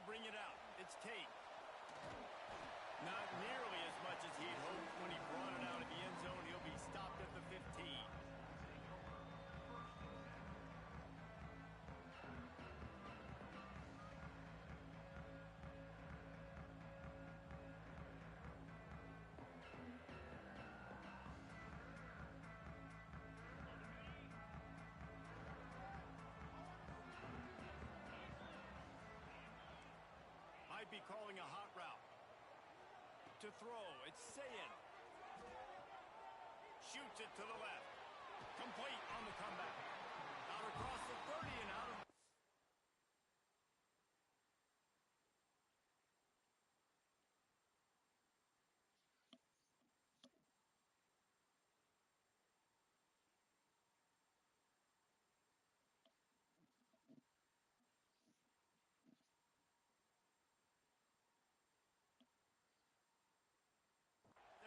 to bring it out. It's Tate. Not nearly as much as he'd hoped when he brought it out of the end zone. He'll be stopped at the 15. Might be calling a hot route. To throw, it's Ncaa. Shoots it to the left. Complete on the comeback. Out across the 30 and out of...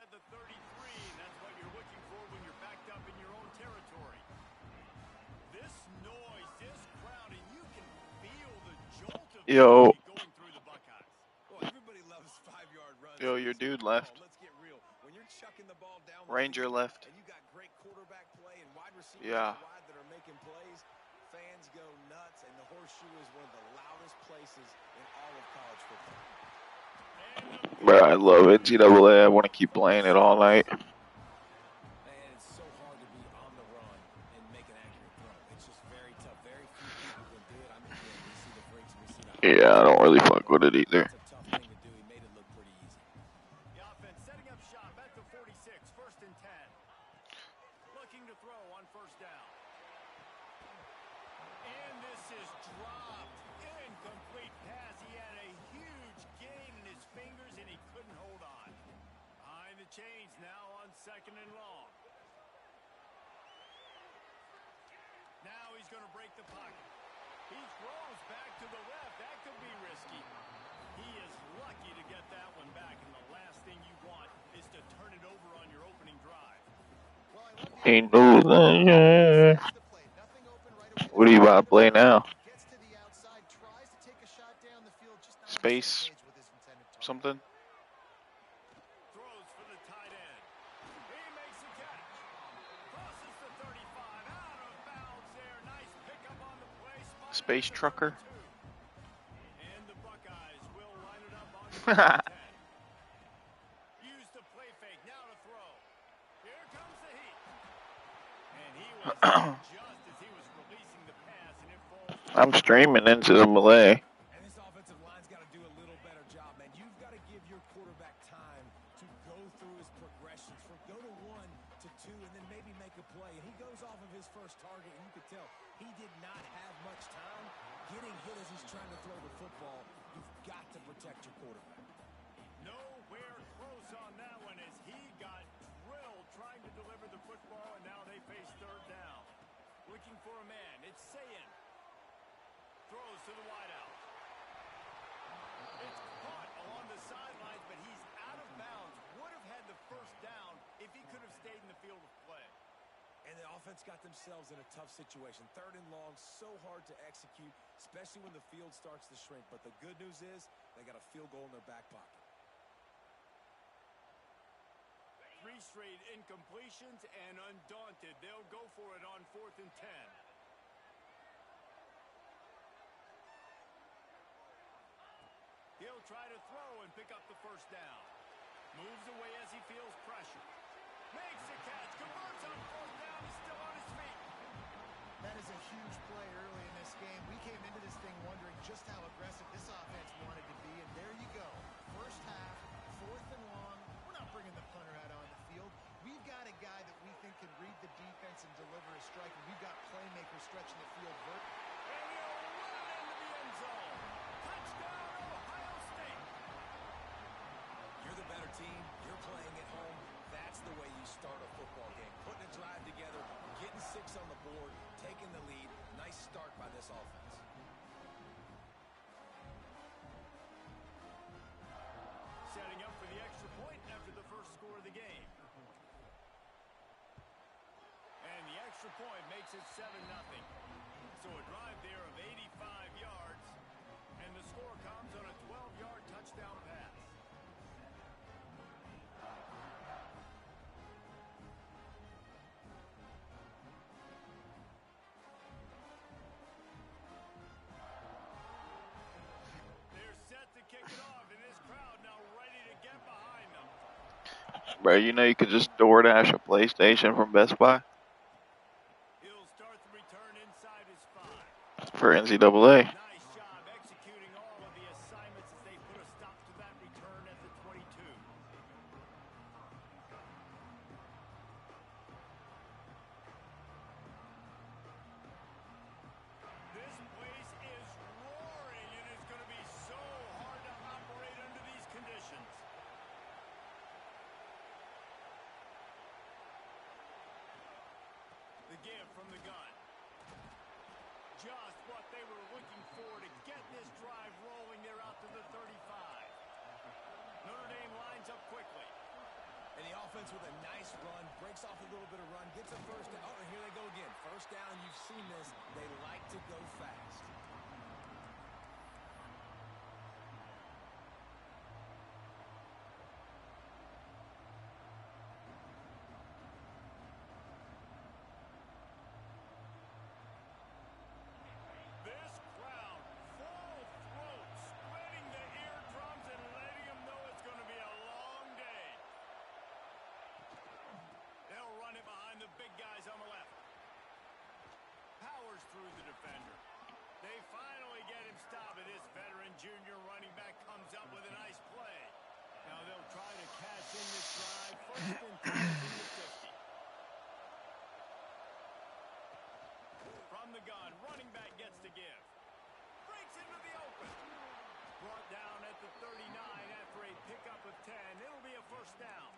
At the 33, that's what you're looking for when you're backed up in your own territory. This noise, this crowd, and you can feel the jolt of going through the Buckeyes. Well, everybody loves 5-yard runs. Yo, your dude left. Let's get real. When you're chucking the ball down Ranger left. and you got great quarterback play and wide receivers wide that are making plays, fans go nuts, and the horseshoe is one of the loudest places in all of college football. Bro, I love NCAA. I want to keep playing it all night. Man, it's so hard to be on the run and make an accurate throw. It's just very tough. Very few people can do it. I mean, we see the freaks, we see the... Yeah, I don't really fuck with it either. It's a tough thing to do. He made it look pretty easy. The offense setting up shop at the 46, 1st and 10. Looking to throw on 1st down. And this is dropped. Incomplete pass. He had a huge gain in his fingers, and he couldn't hold on. Behind the chains now on 2nd and long. Now he's going to break the pocket. He throws back to the left. That could be risky. He is lucky to get that one back, and the last thing you want is to turn it over on your opening drive. Ain't no that. What are you about to play now? Space something? Throws for the tight end. He makes a catch. Crosses the 35. Out of bounds there. Nice pickup on the play. Space trucker. And the Buckeyes will line it up on 10. Use the play fake. Now to throw. Here comes the heat. And he was just as he was releasing the pass, and it falls. I'm streaming NCAA. And this offensive line's got to do a little better job, man. You've got to give your quarterback time to go through his progressions. From go to 1 to 2 and then maybe make a play. And he goes off of his first target, and you could tell he did not have much time getting hit as he's trying to throw the football. You've got to protect your quarterback. Nowhere close on that one as he got drilled trying to deliver the football, and now they face 3rd down. Looking for a man. It's Ncaa. Throws to the wideout. It's caught along the sidelines, but he's out of bounds. Would have had the 1st down if he could have stayed in the field of play. And the offense got themselves in a tough situation. 3rd and long, so hard to execute, especially when the field starts to shrink. But the good news is they got a field goal in their back pocket. 3 straight incompletions, and undaunted, they'll go for it on 4th and 10. He'll try to throw and pick up the 1st down. Moves away as he feels pressure. Makes a catch. Converts on 4th down. He's still on his feet. That is a huge play early in this game. We came into this thing wondering just how aggressive this offense wanted to be, and there you go. 1st half, 4th and long. We're not bringing the punter out on the field. We've got a guy that we think can read the defense and deliver a strike, and we've got playmakers stretching the field. And he'll run into the end zone. Touchdown, Ohio State. You're the better team. You're playing at home. That's the way you start a football game. Putting a drive together, getting 6 on the board, taking the lead. Nice start by this offense. Setting up for the extra point after the 1st score of the game. And the extra point makes it 7-0. So a drive there of 85 yards. And the score comes on a 12-yard touchdown pass. They're set to kick it off, and this crowd now ready to get behind them. Bro, you know you could just DoorDash a PlayStation from Best Buy He'll start the return inside his 5. for NCAA. Nice job executing all of the assignments as they put a stop to that return at the 22. This place is roaring and it's going to be so hard to operate under these conditions. The give from the gun. Just what they were looking for to get this drive rolling. They're out to the 35. Notre Dame lines up quickly. And the offense with a nice run, breaks off a little bit of run, gets a first down. Oh, and here they go again. First down, you've seen this. They like to go fast. This crowd, full throat, spreading the eardrums and letting them know it's going to be a long day. They'll run it behind the big guys on the left. Powers through the defender. They finally get him stopped, and this veteran junior running back comes up with a nice play. Now they'll try to cash in this drive. First and 10 from the 50. From the gun, running back gets to give. Breaks into the open. Brought down at the 39 after a pickup of 10. It'll be a first down.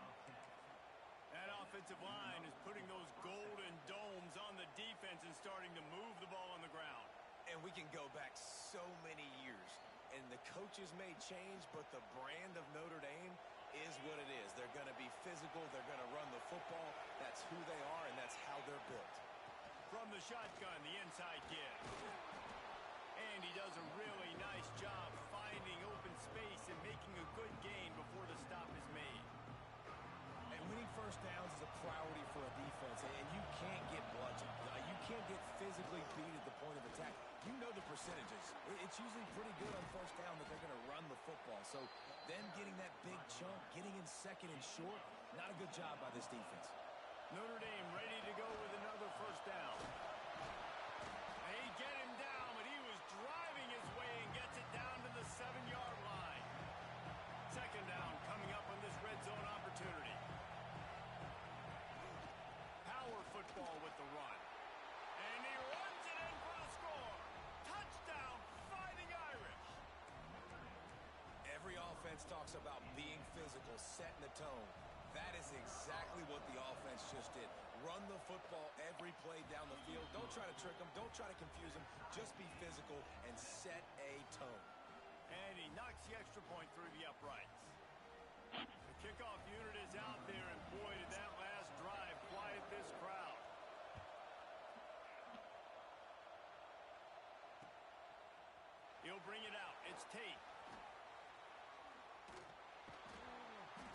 That offensive line is putting those golden domes on the defense and starting to move the ball on the ground. And we can go back so many years. And the coaches may change, but the brand of Notre Dame is what it is. They're going to be physical. They're going to run the football. That's who they are, and that's how they're built. From the shotgun, the inside give. And he does a really nice job finding open space and making a good gain before the stop is made. And winning first downs is a priority for a defense, and you can't get bludgeoned. You can't get physically beat at the point of attack. You know the percentages. It's usually pretty good on first down that they're going to run the football. So them getting that big chunk, getting in second and short, not a good job by this defense. Notre Dame ready to go with another first down. They get him down, but he was driving his way and gets it down to the 7-yard line. Second down coming up on this red zone opportunity. Power football with the run. And he runs it in for the score. Touchdown, Fighting Irish. Every offense talks about being physical, setting the tone. That is exactly what the offense just did. Run the football every play down the field. Don't try to trick them. Don't try to confuse them. Just be physical and set a tone. And he knocks the extra point through the uprights. The kickoff unit is out there, and boy, did that last drive quiet this crowd. He'll bring it out. It's Tate.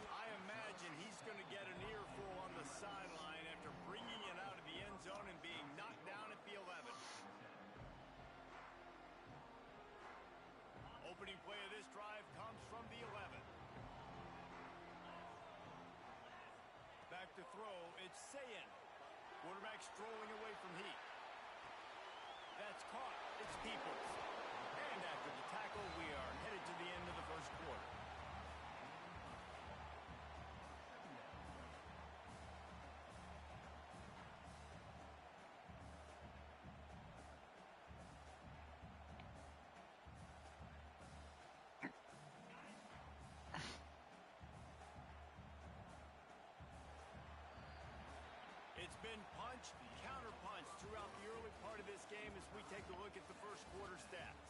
I imagine he's going to get an earful on the sideline after bringing it out of the end zone and being knocked down at the 11. Opening play of this drive comes from the 11. Back to throw, it's Sayin. Quarterback strolling away from Heat. That's caught. It's Peoples. And after the tackle, we are headed to the end of the first quarter. It's been punch, counter-punch throughout the early part of this game as we take a look at the first quarter stats.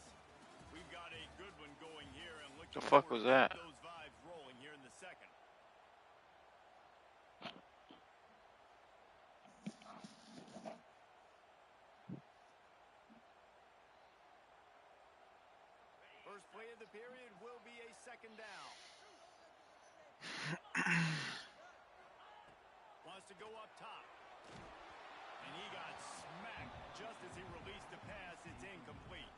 We've got a good one going here and looking The fuck was that? those vibes rolling here in the second. the period will be a second down. Wants to go up top. And he got smacked just as he released the pass. It's incomplete.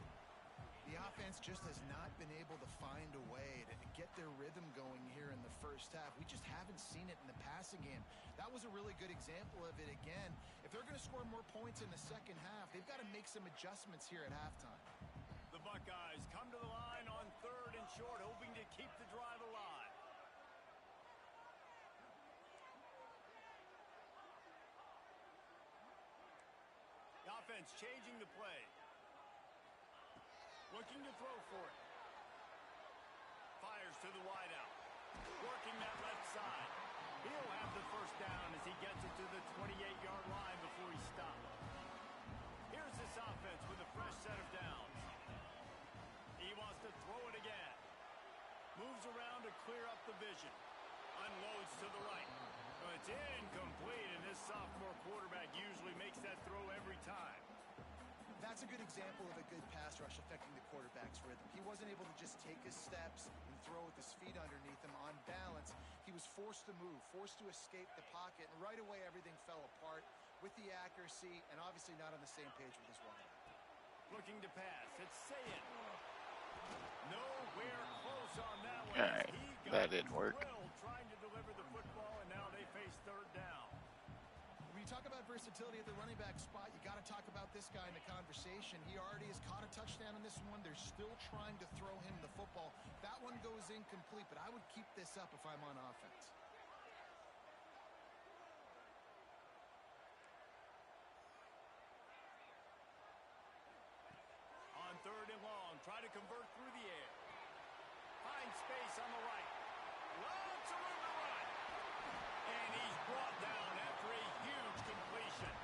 The offense just has not been able to find a way to get their rhythm going here in the first half. We just haven't seen it in the passing game. That was a really good example of it again. If they're going to score more points in the second half, they've got to make some adjustments here at halftime. The Buckeyes come to the line on 3rd and short, hoping to keep the drive alive. The offense changing the play. Looking to throw for it. Fires to the wideout. Working that left side. He'll have the first down as he gets it to the 28-yard line before he stops. Here's this offense with a fresh set of downs. He wants to throw it again. Moves around to clear up the vision. Unloads to the right. But it's incomplete, and this sophomore quarterback usually makes that throw every time. That's a good example of a good pass rush affecting the quarterback's rhythm. He wasn't able to just take his steps and throw with his feet underneath him on balance. He was forced to move, forced to escape the pocket, and right away everything fell apart with the accuracy and obviously not on the same page with his wideout. Looking to pass. It's Ncaa. Nowhere close on that one. All right, that didn't work. Trying to deliver the football, and now they face 3rd down. When you talk about versatility at the running back spot, you got to talk about this guy in the conversation. He already has caught a touchdown in this one. They're still trying to throw him the football. That one goes incomplete, but I would keep this up if I'm on offense. On 3rd and long, try to convert through the air. Find space on the right. Lots of room to run. And he's brought down after a huge completion.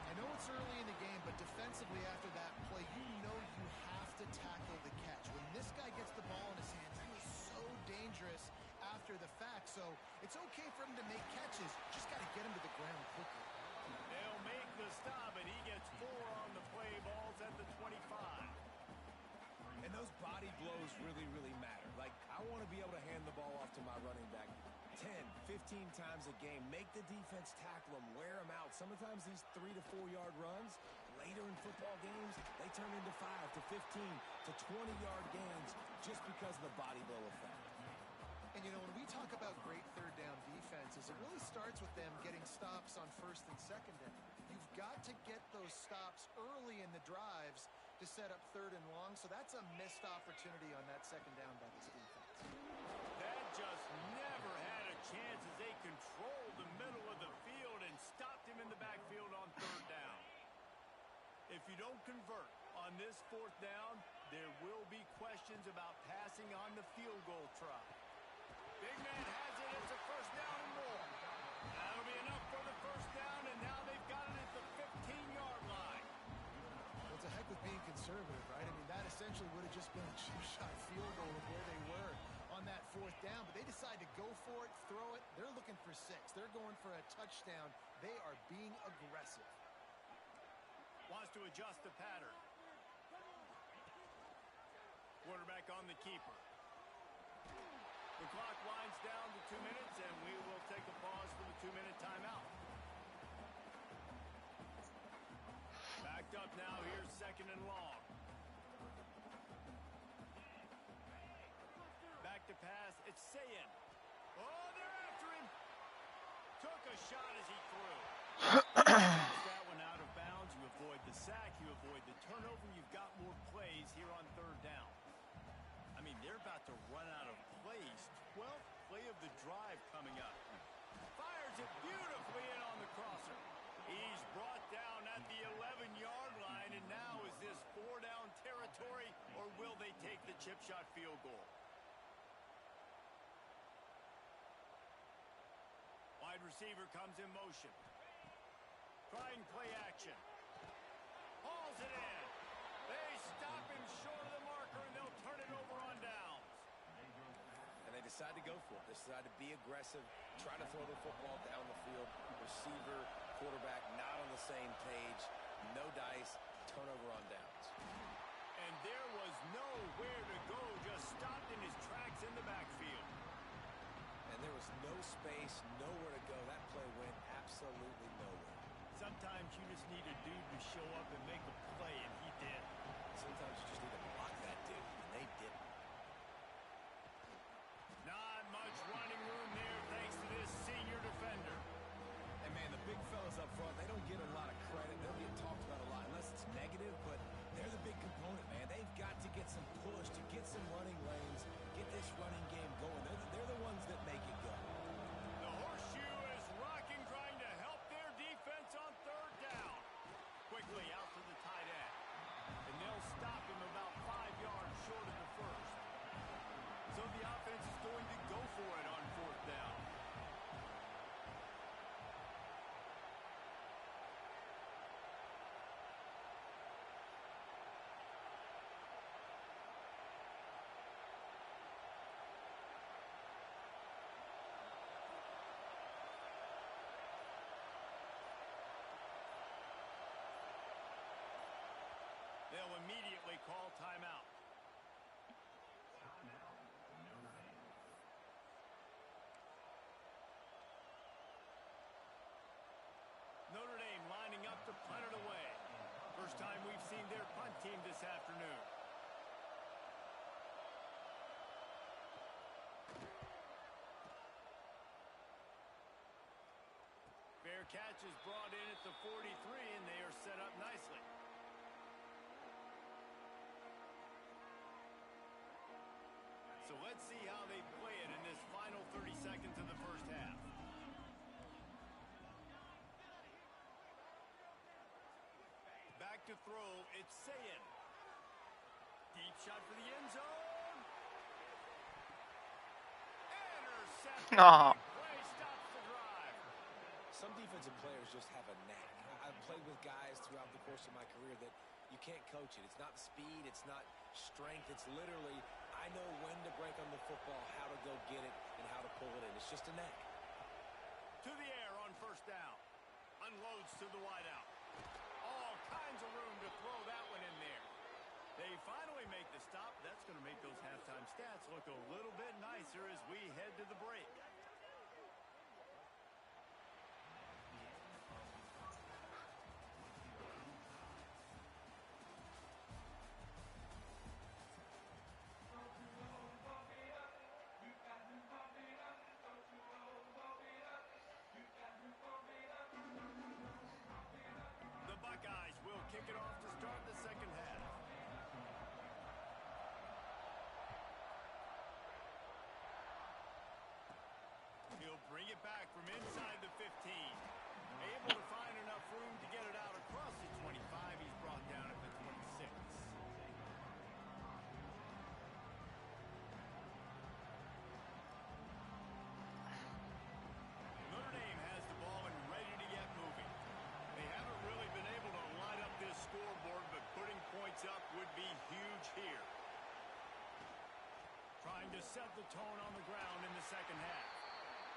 I know it's early in the game, but defensively after that play, you know you have to tackle the catch. When this guy gets the ball in his hands, he is so dangerous after the fact. So it's okay for him to make catches. Just got to get him to the ground quickly. They'll make the stop, and he gets 4 on the play. Ball's at the 25. And those body blows really, really matter. Like, I want to be able to hand the ball off to my running back 10, 15 times a game. Make the defense tackle them, wear them out. Sometimes these 3 to 4 yard runs, later in football games, they turn into 5 to 15 to 20-yard gains just because of the body blow effect. And, you know, when we talk about great 3rd down defenses, it really starts with them getting stops on 1st and 2nd down. You've got to get those stops early in the drives to set up 3rd and long, so that's a missed opportunity on that 2nd down by this defense. That just never had a chance as they controlled the middle of the field and stopped him in the backfield on 3rd down. If you don't convert on this 4th down, there will be questions about passing on the field goal try. Big man has it. It's a 1st down and more. That'll be enough for the 1st down, and now they've got it at the 15-yard line. Well, it's a heck of being conservative, right? I mean, that essentially would have just been a chip-shot field goal of where they were on that 4th down, but they decide to go for it, throw it. They're looking for 6. They're going for a touchdown. They are being aggressive. Wants to adjust the pattern. Quarterback on the keeper. The clock winds down to 2 minutes, and we will take a pause for the 2-minute timeout. Backed up now. Here's 2nd and long. Back to pass. It's Ncaa. Oh, they're after him. Took a shot as he threw. That one out of bounds. You avoid the sack. You avoid the turnover. You've got more plays here on 3rd down. I mean, they're about to run out of plays. 12th play of the drive coming up. Fires it beautifully in on the crosser. He's brought down at the 11-yard line, and now is this 4-down territory, or will they take the chip shot field goal? Wide receiver comes in motion. Trying play action. Hauls it in. They stop him short of the marker, and they'll turn it over on downs. And they decide to go for it. They decide to be aggressive, try to throw the football down the field. Receiver, quarterback, not on the same page. No dice, turnover on downs. And there was nowhere to go, just stopped in his tracks in the backfield. And there was no space, nowhere to go. That play went absolutely nowhere. Sometimes you just need a dude to show up and make a play, and he did. Sometimes you just need to block that dude, and they didn't. Not much running room there thanks to this senior defender. And, man, the big fellas up front, they don't get a lot of credit. They'll get talked about a lot unless it's negative, but they're the big component, man. They've got to get some push, to get some running lanes, get this running game going. They're the ones that make it go. The horseshoe is rocking, trying to help their defense on third down. Quickly out to the tight end. And they'll stop him about 5 yards short of the first. So the offense is going to go for it on fourth down. They'll immediately call timeout. Notre Dame lining up to punt it away. First time we've seen their punt team this afternoon. Fair catch is brought in at the 43, and they are set up nicely. So let's see how they play it in this final 30 seconds of the first half. Back to throw, it's Ncaa. Deep shot for the end zone. Intercepted. No. Play stops the drive. Some defensive players just have a knack. I've played with guys throughout the course of my career that you can't coach it. It's not speed. It's not strength. It's literally, I know when to break on the football, how to go get it, and how to pull it in. It's just a knack. To the air on first down. Unloads to the wideout. All kinds of room to throw that one in there. They finally make the stop. That's going to make those halftime stats look a little bit nicer as we head to the break. The Buckeyes will kick it off to start the second half. He'll bring it back from inside the 15. Able to find enough room to get it out across the 25. He's brought down at the 26. Notre Dame has the ball and ready to get moving. They haven't really been able to line up this scoreboard, but putting points up would be huge here. Trying to set the tone on the ground in the second half.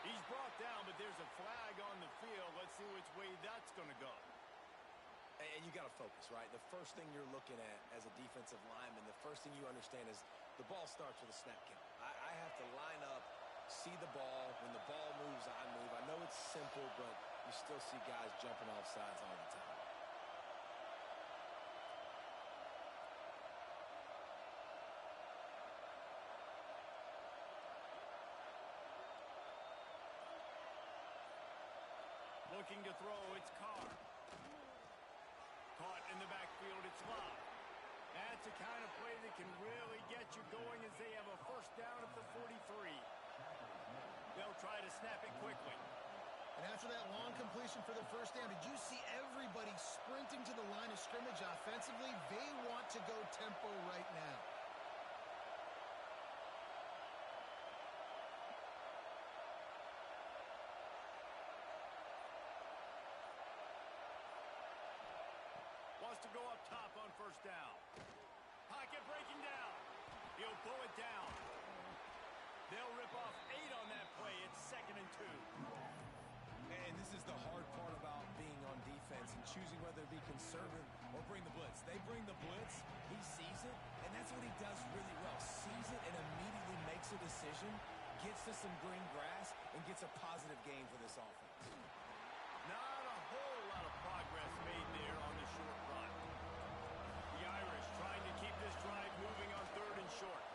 He's brought down, but there's a flag on the field. Let's see which way that's going to go. And you got to focus, right? The first thing you're looking at as a defensive lineman, the first thing you understand is the ball starts with a snap count. I have to line up, see the ball. When the ball moves, I move. I know it's simple, but you still see guys jumping off sides all the time. Looking to throw, it's Carr. Caught in the backfield, it's Love. That's a kind of play that can really get you going as they have a first down at the 43. They'll try to snap it quickly. And after that long completion for the first down, did you see everybody sprinting to the line of scrimmage offensively? They want to go tempo right now. Wants to go up top on first down. Pocket breaking down. He'll pull it down. They'll rip off 8 on that play. It's 2nd and 2. And this is the hard part about being on defense and choosing whether to be conservative or bring the blitz. They bring the blitz, He sees it, and that's what he does really well. Sees it and immediately makes a decision, gets to some green grass, and gets a positive gain for this offense. Not a whole lot of progress made there on the short run. The Irish trying to keep this drive moving on 3rd and short.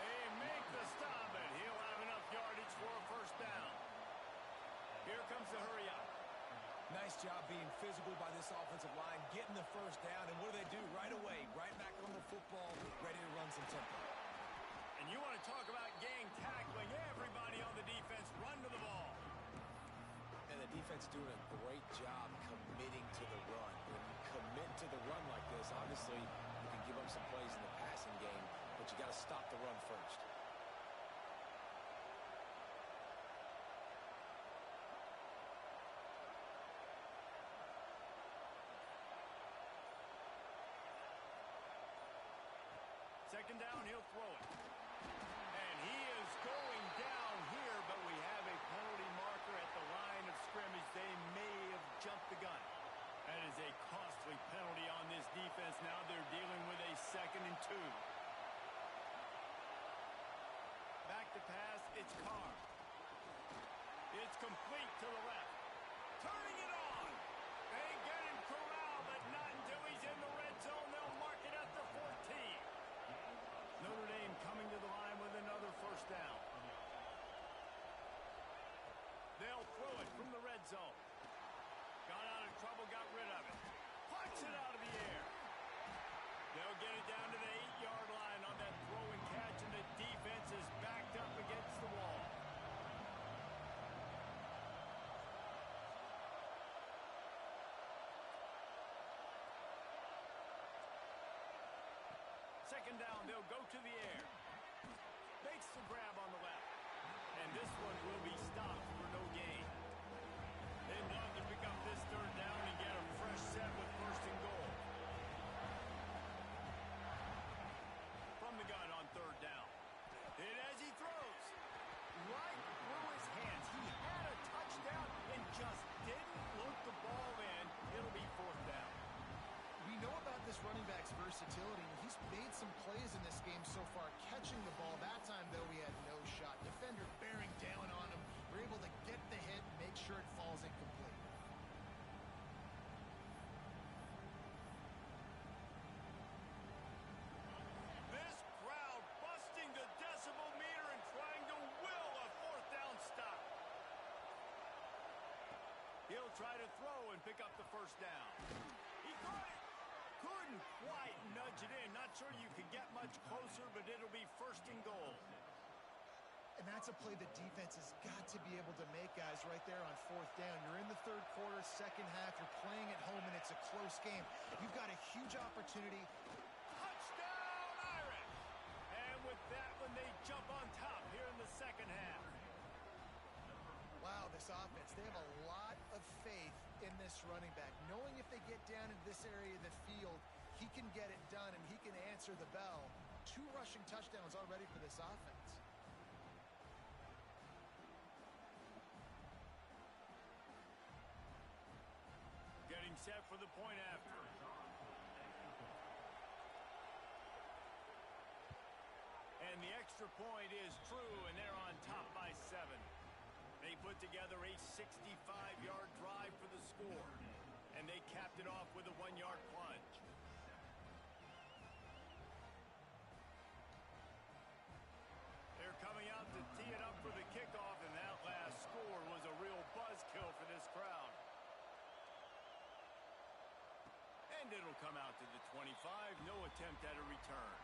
They make the stop, and he'll have enough yardage for a first down. Here comes the hurry up. Nice job being physical by this offensive line, getting the first down, and what do? Right away, right back on the football, ready to run some tempo. And you want to talk about gang tackling. Everybody on the defense run to the ball. And the defense doing a great job committing to the run. When you commit to the run like this, obviously you can give up some plays in the passing game, but you got to stop the run first. Second down, he'll throw it. And he is going down here, but we have a penalty marker at the line of scrimmage. They may have jumped the gun. That is a costly penalty on this defense. Now they're dealing with a 2nd and 2. Back to pass, it's Carr. It's complete to the left. Turning it on. They get him corralled, but not until he's in the red zone. They'll mark it at the 14. Notre Dame coming to the line with another first down. They'll throw it from the red zone. Got out of trouble, got rid of it. Punch it out of the air. They'll get it down to the 8-yard line on that throw and catch, and the defense is backed up against the wall. Second down, they'll go to the air. Makes the grab on the left. And this one will be stopped for no gain. They'd love to pick up this 3rd down and get a fresh set with 1st and goal. From the gun on 3rd down. And as he throws, right through his hands. He had a touchdown and just didn't look the ball in. It'll be 4th down. We know about this running back's versatility. He's made some plays in this game so far, catching the ball. That time, though, he had no shot. Defender bearing down on him. We're able to get the hit and make sure it falls incomplete. This crowd busting the decibel meter and trying to will a 4th down stop. He'll try to throw and pick up the first down. He caught it. Couldn't quite nudge it in. Not sure you could get much closer, but it'll be 1st and goal. And that's a play the defense has got to be able to make, guys, right there on 4th down. You're in the 3rd quarter, 2nd half. You're playing at home, and it's a close game. You've got a huge opportunity. Touchdown, Irish! And with that one, they jump on top here in the 2nd half. Wow, this offense, they have a lot of faith in this running back. Knowing if they get down into this area of the field, he can get it done and he can answer the bell. 2 rushing touchdowns already for this offense. Getting set for the point after. And the extra point is true, and they're on top by 7. They put together a 65-yard drive for the score, and they capped it off with a 1-yard plunge. They're coming out to tee it up for the kickoff, and that last score was a real buzzkill for this crowd. And it'll come out to the 25, no attempt at a return.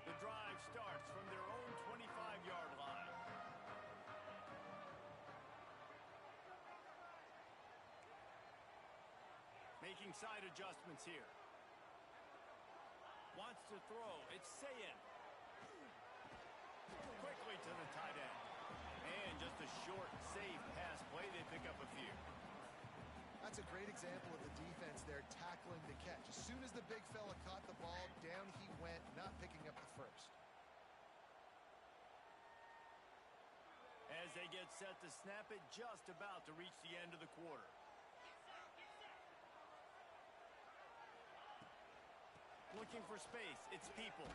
The drive starts from their own 25-yard line. Making side adjustments here. Wants to throw. It's Ncaa. Quickly to the tight end. And just a short, safe pass play. They pick up a few. That's a great example of the defense there tackling the catch. As soon as the big fella caught the ball, down he went, not picking up the first. As they get set to snap it, just about to reach the end of the quarter. Looking for space, it's Peoples.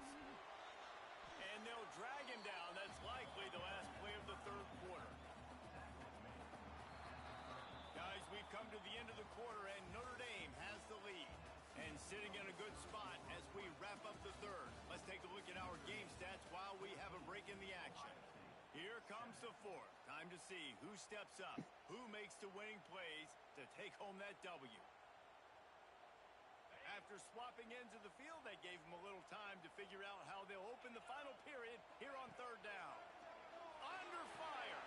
And they'll drag him down. That's likely the last play of the third quarter. Guys, we've come to the end of the quarter, and Notre Dame has the lead. And sitting in a good spot as we wrap up the third. Let's take a look at our game stats while we have a break in the action. Here comes the fourth. Time to see who steps up, who makes the winning plays to take home that W. After swapping ends of the field, that gave them a little time to figure out how they'll open the final period here on third down. Under fire.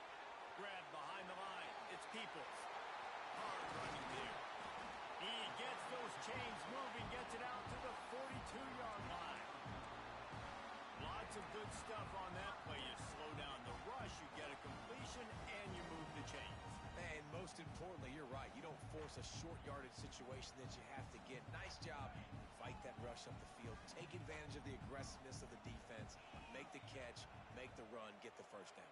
Grabbed behind the line. It's Peoples. Hard running there. He gets those chains moving, gets it out to the 42-yard line. Lots of good stuff on that play. You slow down the rush, you get a completion, and you move the chains. And most importantly, you're right. You don't force a short yardage situation that you have to get. Nice job. Fight that rush up the field. Take advantage of the aggressiveness of the defense. Make the catch. Make the run. Get the first down.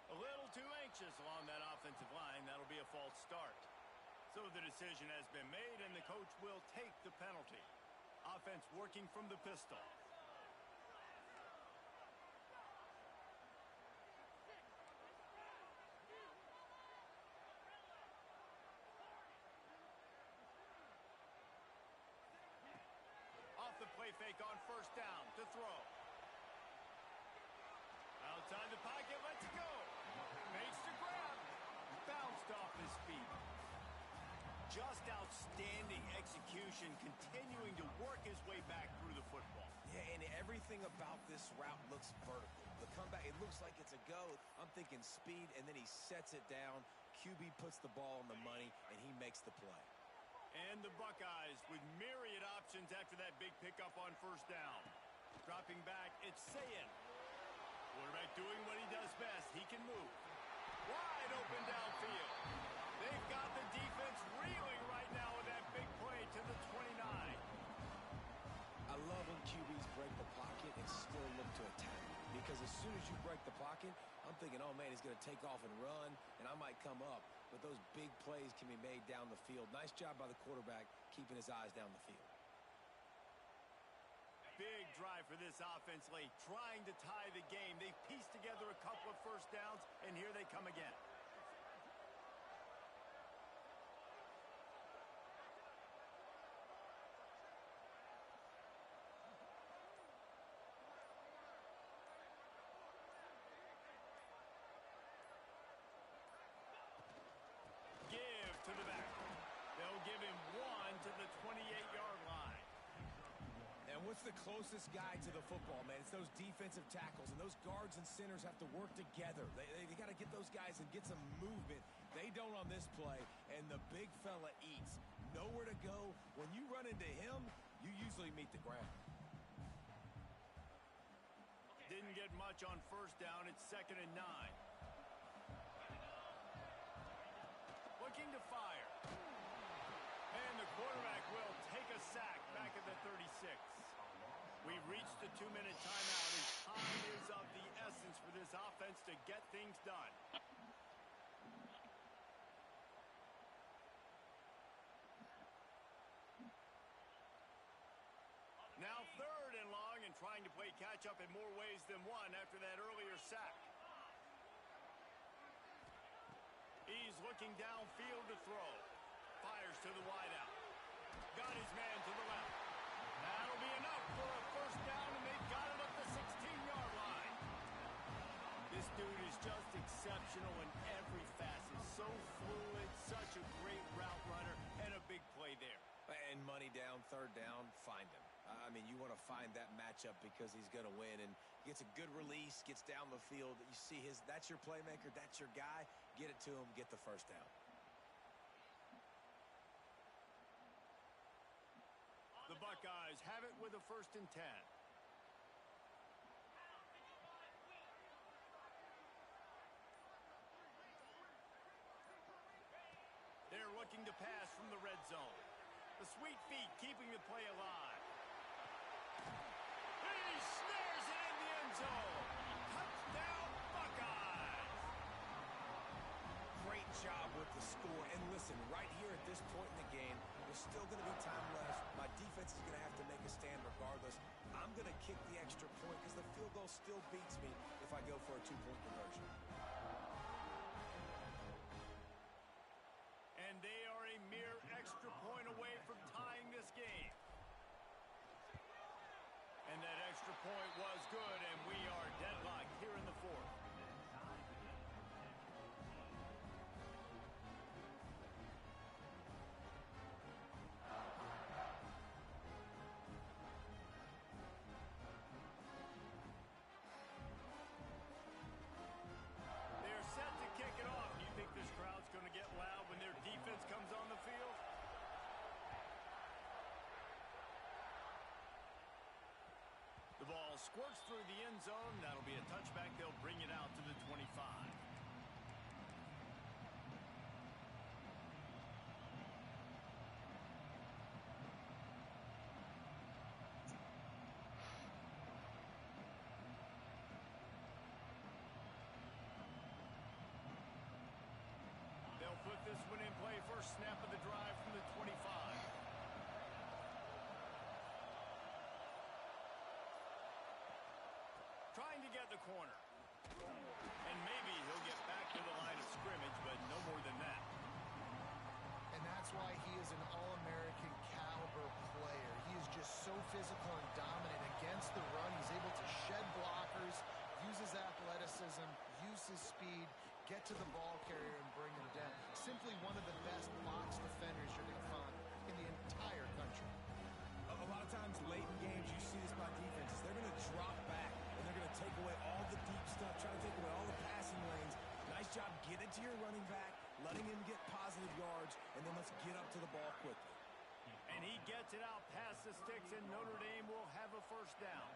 A little too anxious along that offensive line. That'll be a false start. So the decision has been made, and the coach will take the penalty. Offense working from the pistol. Off the play fake on first down to throw. Outside the pocket, let's go. Makes the grab. Bounced off his feet. Just outstanding execution, continuing to work his way back through the football. Yeah, and everything about this route looks vertical. The comeback, it looks like it's a go. I'm thinking speed, and then he sets it down. QB puts the ball on the money, and he makes the play. And the Buckeyes with myriad options after that big pickup on first down. Dropping back, it's Ncaa. Quarterback doing what he does best. He can move. Wide open downfield. They've got the defense reeling right now with that big play to the 29. I love when QBs break the pocket and still look to attack. Because as soon as you break the pocket, I'm thinking, oh, man, he's going to take off and run, and I might come up. But those big plays can be made down the field. Nice job by the quarterback keeping his eyes down the field. Big drive for this offense late, trying to tie the game. They've pieced together a couple of first downs, and here they come again. Give to the back. They'll give him one to the 28-yard line. And what's the closest guy to the football, man? It's those defensive tackles, and those guards and centers have to work together. They got to get those guys and get some movement. They don't on this play, and the big fella eats. Nowhere to go. When you run into him, you usually meet the ground. Didn't get much on first down. It's 2nd and 9. Looking to fire. And the quarterback will take a sack back at the 36. We've reached the 2-minute timeout, and time is of the essence for this offense to get things done. Now 3rd and long, and trying to play catch-up in more ways than one after that earlier sack. He's looking downfield to throw. Fires to the wideout. Got his man to the left. That'll be enough for a first down, and they've got it up the 16-yard line. This dude is just exceptional in every facet. So fluid, such a great route runner, and a big play there. And money down, 3rd down, find him. I mean, you want to find that matchup because he's going to win, and gets a good release, gets down the field. You see that's your playmaker, that's your guy. Get it to him, get the first down. The Buckeyes have it with a 1st and 10. They're looking to pass from the red zone. The sweet feet keeping the play alive. He snares it in the end zone. Touchdown, Buckeyes. Great job with the score. And listen, right here at this point in the game, there's still going to be time left. My defense is going to have to make a stand regardless. I'm going to kick the extra point because the field goal still beats me if I go for a two-point conversion. And they are a mere extra point away from tying this game. And that extra point was good, and we are deadlocked here in the fourth. They're set to kick it off. Do you think this crowd's going to get loud when their defense comes on the field? The ball squirts through the end zone. That'll be a touchback. They'll bring it out to the 25. They'll put this one in play. First snap of the drive from the 25. Trying to get the corner. And maybe he'll get back to the line of scrimmage, but no more than that. And that's why he is an All-American caliber player. He is just so physical and dominant against the run. He's able to shed blockers, use his athleticism, use his speed, get to the ball carrier and bring him down. Simply one of the best box defenders you're going to find in the entire country. A lot of times late in games, you see this by defenses. They're going to drop back, and they're going to take away all the deep stuff, try to take away all the passing lanes. Nice job getting to your running back, letting him get positive yards, and then let's get up to the ball quickly. And he gets it out past the sticks, and Notre Dame will have a first down.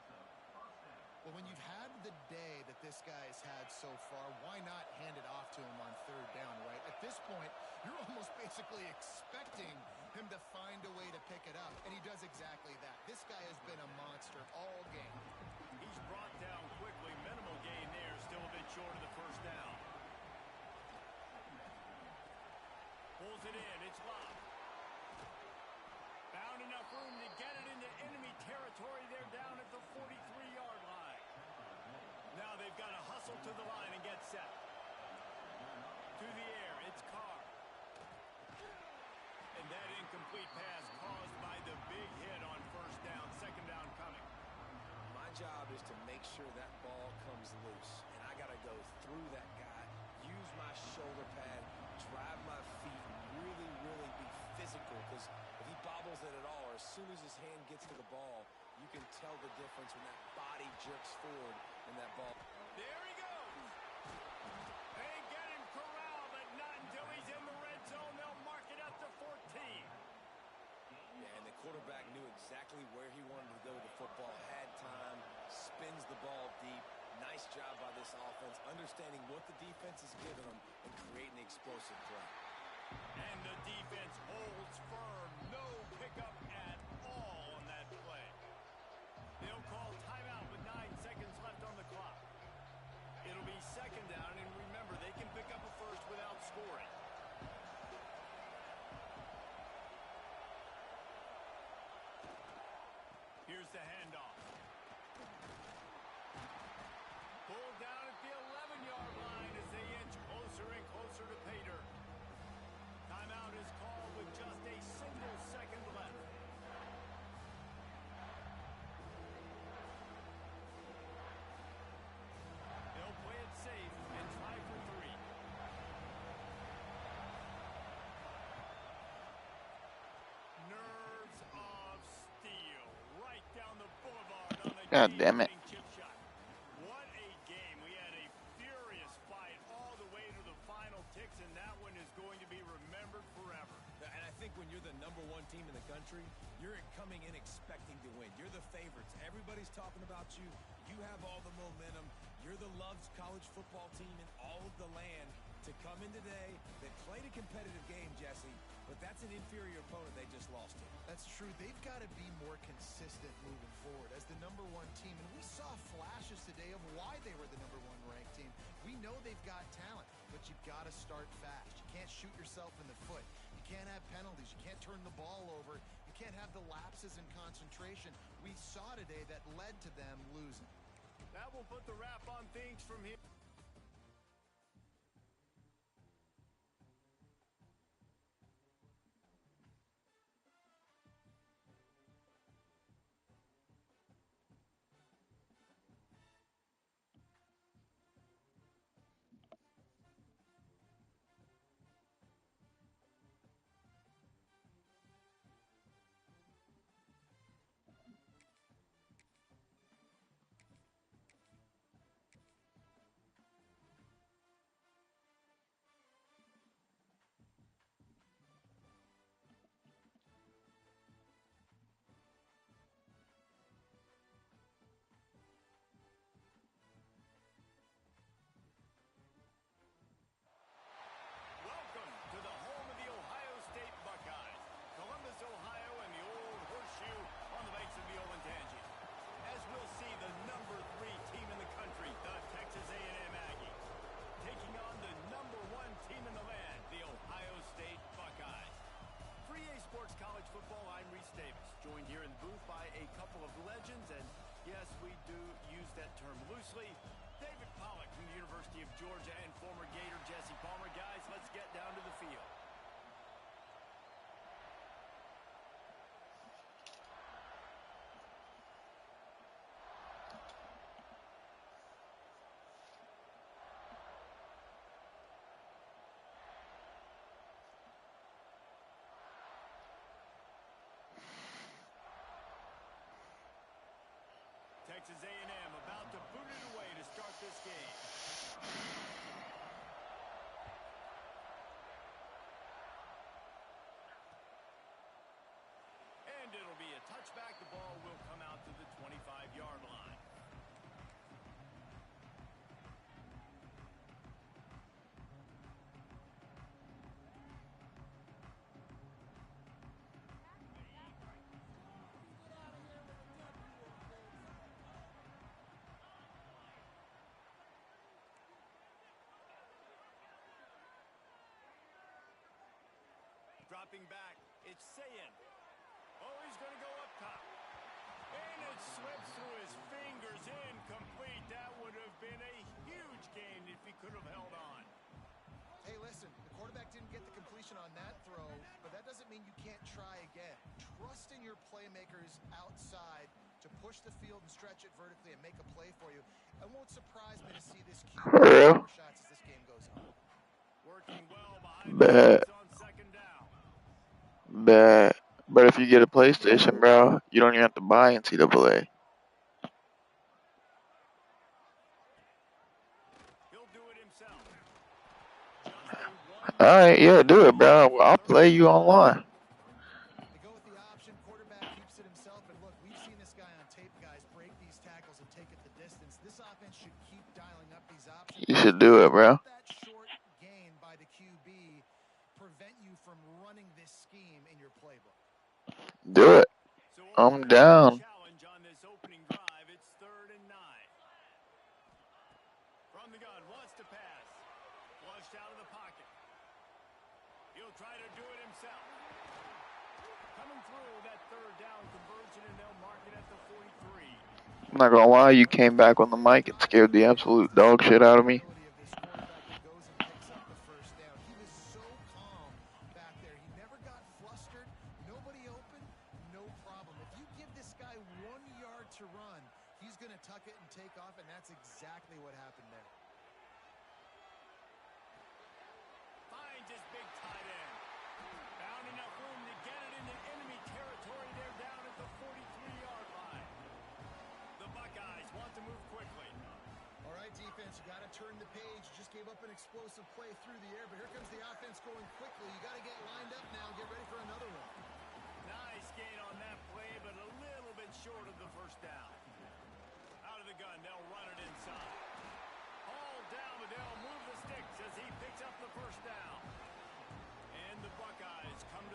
Well, when you've had the day that this guy's had so far, why not hand it off to him on third down, right? At this point, you're almost basically expecting him to find a way to pick it up, and he does exactly that. This guy has been a monster all game. He's brought down quickly. Minimal gain there, still a bit short of the first down. Pulls it in, it's Love. Found enough room to get it into enemy territory. They're down at the 43-yard line. Now they've got to hustle to the line and get set. To the air, it's Carr. And that incomplete pass caused by the big hit on first down. Second down coming. My job is to make sure that ball comes loose, and I got to go through that guy, use my shoulder pad, drive my feet, really, really be physical, because if he bobbles it at all, or as soon as his hand gets to the ball, you can tell the difference when that body jerks forward and that ball. There he goes. They get him corralled, but not until he's in the red zone. They'll mark it up to 14. Yeah, and the quarterback knew exactly where he wanted to go with the football, had time, spins the ball deep. Nice job by this offense, understanding what the defense is giving them and creating the explosive play. And the defense holds firm. No pickup at all on that play. They'll call timeout with 9 seconds left on the clock. It'll be second down, and remember, they can pick up a first without scoring. Here's the handoff. Pulled down at the 11-yard line as they inch closer and closer to pay dirt. Timeout is called with just a single second left. They'll play it safe and try for 3. Nerves of steel right down the boulevard on the God damn it. game-winning chip shot. What a game. We had a furious fight all the way to the final ticks, and that one is going to be remembered forever. And I think when you're the #1 team in the country, you're coming in expecting to win. You're the favorites. Everybody's talking about you. You have all the momentum. You're the loved college football team in all of the land. To come in today, they played a competitive game, Jesse, but but that's an inferior opponent they just lost to. That's true. They've got to be more consistent moving forward as the #1 team. And we saw flashes today of why they were the #1 ranked team. We know they've got talent, but you've got to start fast. You can't shoot yourself in the foot. You can't have penalties. You can't turn the ball over. You can't have the lapses in concentration we saw today that led to them losing. That will put the wrap on things from here. Welcome to the home of the Ohio State Buckeyes, Columbus, Ohio, and the old horseshoe on the banks of the old Ncaa. As we'll see, the #3 team in the country, the Texas A&M Aggies, taking on the #1 team in the land, the Ohio State Buckeyes. For EA Sports College Football, I'm Reese Davis, joined here in the booth by a couple of legends, and yes, we do use that term loosely. David Pollack from the University of Georgia and former Gator Jesse Palmer. Guys, let's get down to the field. Texas A&M about to boot it away to start this game. And it'll be a touchback. The ball will come out to the 25-yard line. Dropping back, it's Sayin. Oh, he's going to go up top. And it slips through his fingers, incomplete. That would have been a huge gain if he could have held on. Hey, listen, the quarterback didn't get the completion on that throw, but that doesn't mean you can't try again. Trust in your playmakers outside to push the field and stretch it vertically and make a play for you. It won't surprise me to see this QB more shots as this game goes on. Working well behind Bad. the on second down. Bad. But if you get a PlayStation, bro, you don't even have to buy NCAA. He'll do it himself. Just a Alright, yeah, one-yard do it, gain bro. on I'll third play you down. online. They go with the option. Quarterback keeps it himself. And look, we've seen this guy on tape, guys, break these tackles and take it the distance. This offense should keep dialing up these options. You should do it, bro. That short gain by the QB prevent you from running this scheme in your playbook. Do it. So I'm Ohio down. challenge on this opening drive. It's 3rd and 9. From the gun, wants to pass. Flushed out of the pocket. He'll try to do it himself. Coming through that 3rd down conversion, and they'll mark it at the 43. I'm not gonna lie, you came back on the mic and scared the absolute dog shit out of me. This quarterback that goes and picks up the 1st down. He was so calm back there. He never got flustered. Nobody open, no problem. If you give this guy 1 yard to run, he's going to tuck it and take off, and that's exactly what happened there. Finds his big tight end. Found enough room to get it into enemy territory. They're down at the 43-yard line. The Buckeyes want to move quickly. All right, defense, you got to turn the page. You just gave up an explosive play through the air, but here comes the offense going quickly. You got to get lined up now. Get ready for another one. Nice gain on that play, but a little bit short of the 1st down. Out of the gun, they'll run it inside. Hauled down, but they'll move the sticks as he picks up the 1st down. And the Buckeyes come to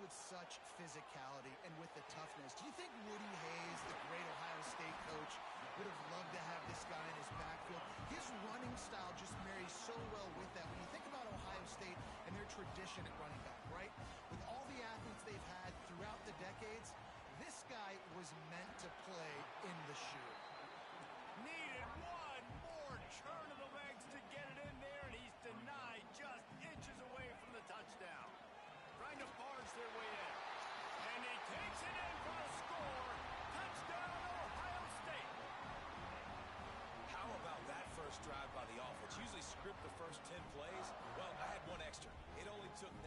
with such physicality and with the toughness. Do you think Woody Hayes, the great Ohio State coach, would have loved to have this guy in his backfield? His running style just marries so well with that. When you think about Ohio State and their tradition at running back, right? With all the athletes they've had throughout the decades, this guy was meant to play in the shoe. Needed one more turn of the legs to get it in there, and he's denied just inches away from the touchdown. Trying to barge their way in. And he takes it in for a score. Touchdown, Ohio State. How about that first drive by the offense? Usually script the first 10 plays. Well, I had one extra. It only took 9.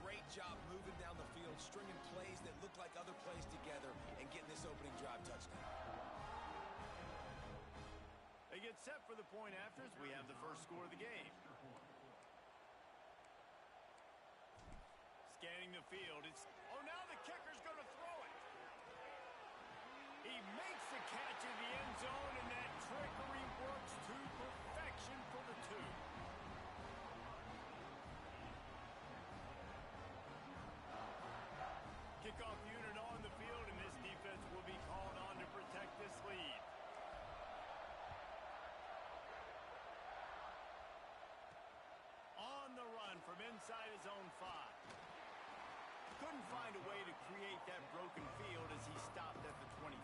Great job moving down the field, stringing plays that look like other plays together, and getting this opening drive touchdown. They get set for the point after as we have the first score of the game. Scanning the field. Now the kicker's going to throw it. He makes the catch in the end zone, and that trickery works to perfection for the 2. Kickoff unit on the field, and this defense will be called on to protect this lead. On the run from inside his own 5. Couldn't find a way to create that broken field as he stopped at the 25.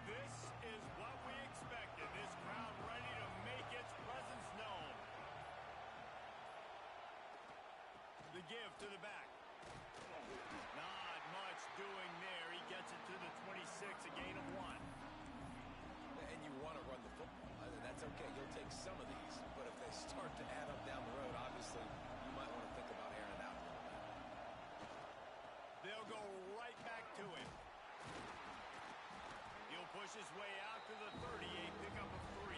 This is what we expected. This crowd ready to make its presence known. The give to the back. Not much doing there. He gets it to the 26, a gain of 1. And you want to run the football. I mean, that's okay. You'll take some of these. But if they start to add up down the road, obviously, you might want to think about airing it out a little bit. They'll go right back to him. He'll push his way out to the 38, pick up a 3.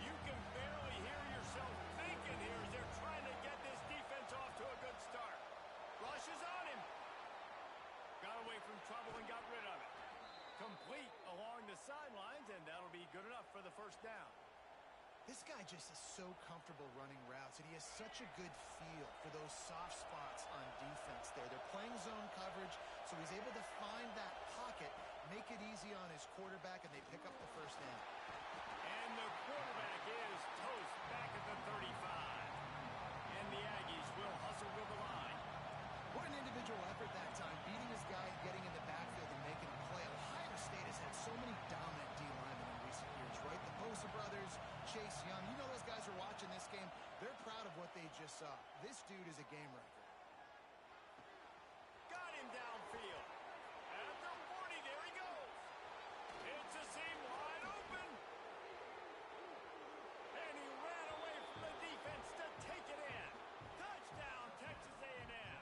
You can barely hear yourself thinking here as they're trying to get this defense off to a good start. Rushes on him. Got away from trouble and got rid of it. Complete along the sidelines, and that'll be good enough for the first down. This guy just is so comfortable running routes, and he has such a good feel for those soft spots on defense there. They're playing zone coverage, so he's able to find that pocket, make it easy on his quarterback, and they pick up the first down. And the quarterback is toast back at the 35. And the Aggies will hustle to the line. What an individual effort that time, beating his guy, getting in the backfield, and making a play. Ohio State has had so many dominant D-linemen in recent years, right? The Bosa brothers, Chase Young. You know those guys are watching this game. They're proud of what they just saw. This dude is a game wrecker. Got him downfield. At the 40, there he goes. It's a seam wide open. And he ran away from the defense to take it in. Touchdown, Texas A&M.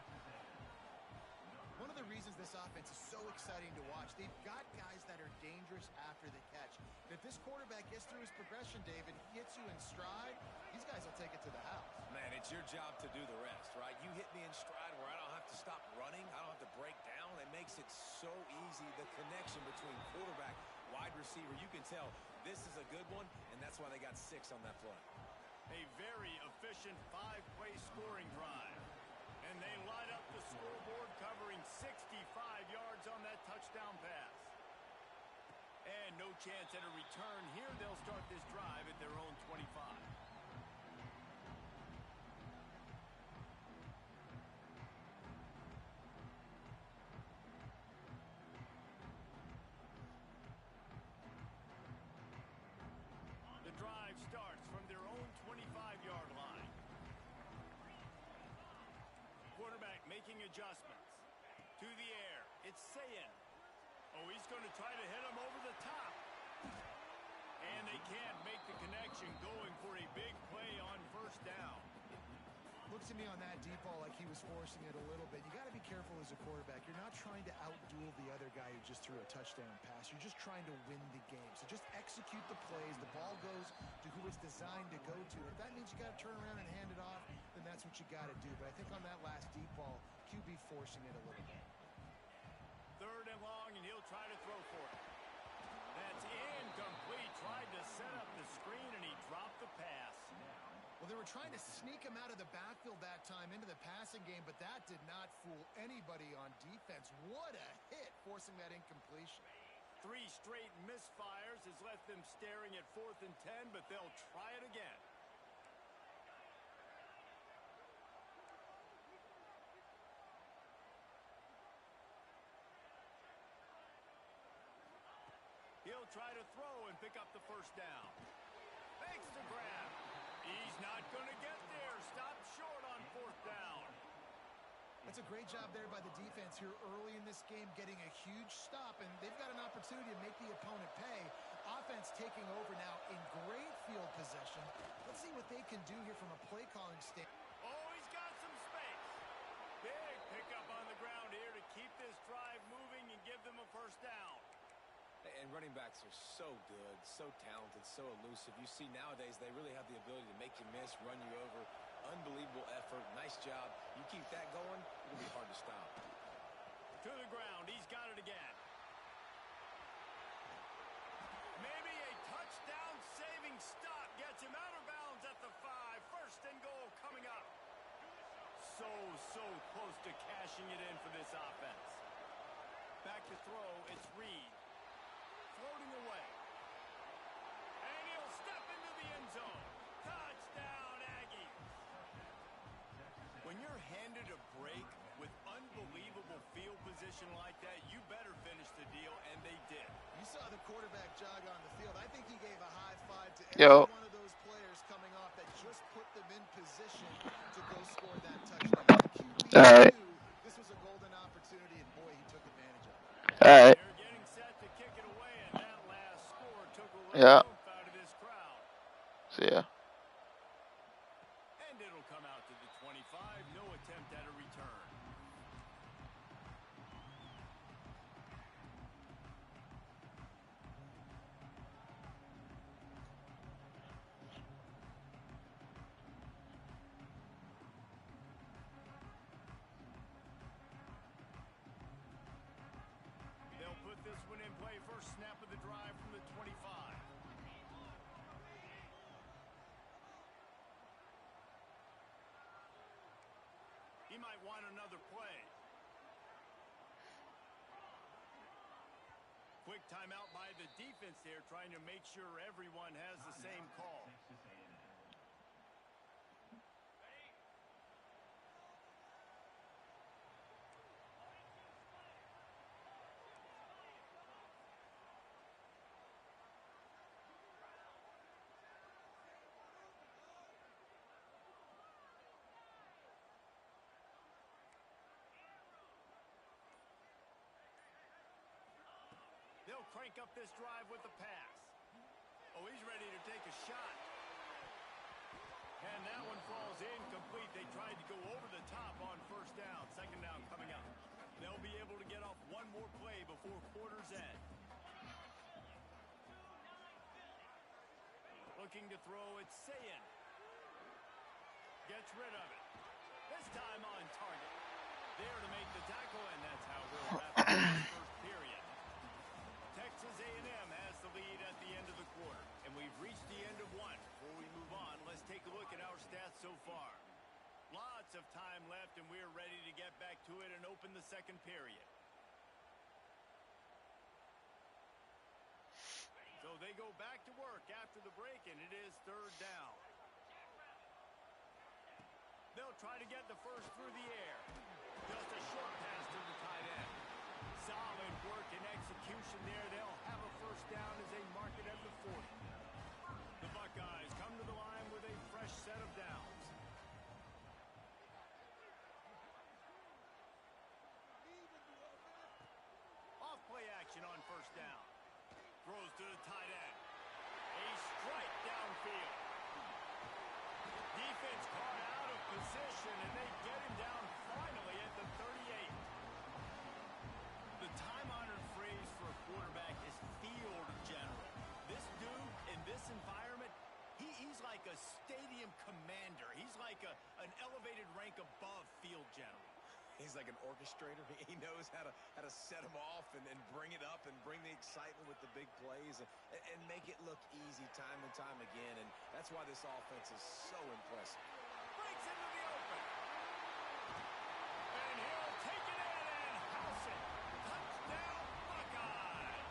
One of the reasons this offense is so exciting to watch, they've got guys that are dangerous after the catch. And if this quarterback gets through his progression, David, he hits you in stride, these guys will take it to the house. Man, it's your job to do the rest, right? You hit me in stride where I don't have to stop running. I don't have to break down. It makes it so easy. The connection between quarterback, wide receiver, you can tell this is a good one, and that's why they got 6 on that play. A very efficient 5-play scoring drive. And they light up the scoreboard, covering 65 yards on that touchdown pass. And no chance at a return here. They'll start this drive at their own 25. The drive starts from their own 25-yard line. Quarterback making adjustments. To the air. It's Ncaa. Oh, he's going to try to hit him over the top. And they can't make the connection, going for a big play on first down. Looked to me on that deep ball like he was forcing it a little bit. You got to be careful as a quarterback. You're not trying to outduel the other guy who just threw a touchdown pass. You're just trying to win the game. So just execute the plays. The ball goes to who it's designed to go to. If that means you got to turn around and hand it off, then that's what you got to do. But I think on that last deep ball, QB forcing it a little bit. 3rd and long, and he'll try to throw for it. That's incomplete. Tried to set up the screen, and he dropped the pass. Well, they were trying to sneak him out of the backfield that time into the passing game, but that did not fool anybody on defense. What a hit, forcing that incompletion. 3 straight misfires has left them staring at 4th and 10, but they'll try it again. He'll try to throw and pick up the 1st down. Fakes the grab. He's not going to get there. Stop short on 4th down. That's a great job there by the defense here early in this game, getting a huge stop, and they've got an opportunity to make the opponent pay. Offense taking over now in great field possession. Let's see what they can do here from a play calling standpoint. Oh, he's got some space. Big pickup on the ground here to keep this drive moving and give them a 1st down. And running backs are so good, so talented, so elusive. You see nowadays they really have the ability to make you miss, run you over. Unbelievable effort. Nice job. You keep that going, it'll be hard to stop. To the ground. He's got it again. Maybe a touchdown-saving stop gets him out of bounds at the 5. 1st and goal coming up. So close to cashing it in for this offense. Back to throw. It's Reed. Floating away. And he'll step into the end zone. Touchdown, Aggies. When you're handed a break with unbelievable field position like that, you better finish the deal, and they did. You saw the quarterback jog on the field. I think he gave a high five to every one of those players coming off that just put them in position to go score that touchdown. All right. This was a golden opportunity, and boy, he took advantage of it. All right. They're getting set to kick it away, and that last score took a little oomph out of this crowd. See ya. And it'll come out to the 25. No attempt at a return. They'll put this one in play. First snap of the drive from the 25. He might want another play. Quick timeout by the defense there, trying to make sure everyone has the same call. They'll crank up this drive with the pass. Oh, he's ready to take a shot. And that one falls incomplete. They tried to go over the top on 1st down. 2nd down coming up. They'll be able to get off one more play before quarter's end. Looking to throw, it's Ncaa. Gets rid of it. This time on target. There to make the tackle, and that's how we'll wrap up the 1st period. Texas A&M has the lead at the end of the quarter, and we've reached the end of one. Before we move on, let's take a look at our stats so far. Lots of time left, and we're ready to get back to it and open the 2nd period. So they go back to work after the break, and it is 3rd down. They'll try to get the first through the air. Just a short pass to the tight end. Solid work and execution there. They'll have a 1st down as they mark it at the 40. The Buckeyes come to the line with a fresh set of downs. Off play action on 1st down. Throws to the tight end. A strike downfield. Defense caught out of position, and they get him down finally at the 38. The time-honored phrase for a quarterback is field general. This dude, in this environment, he's like a stadium commander. He's like an elevated rank above field general. He's like an orchestrator. He knows how to set them off and bring it up and bring the excitement with the big plays and make it look easy time and time again. And that's why this offense is so impressive. Breaks into the open. And he'll take it in and house it. Touchdown, Buckeyes.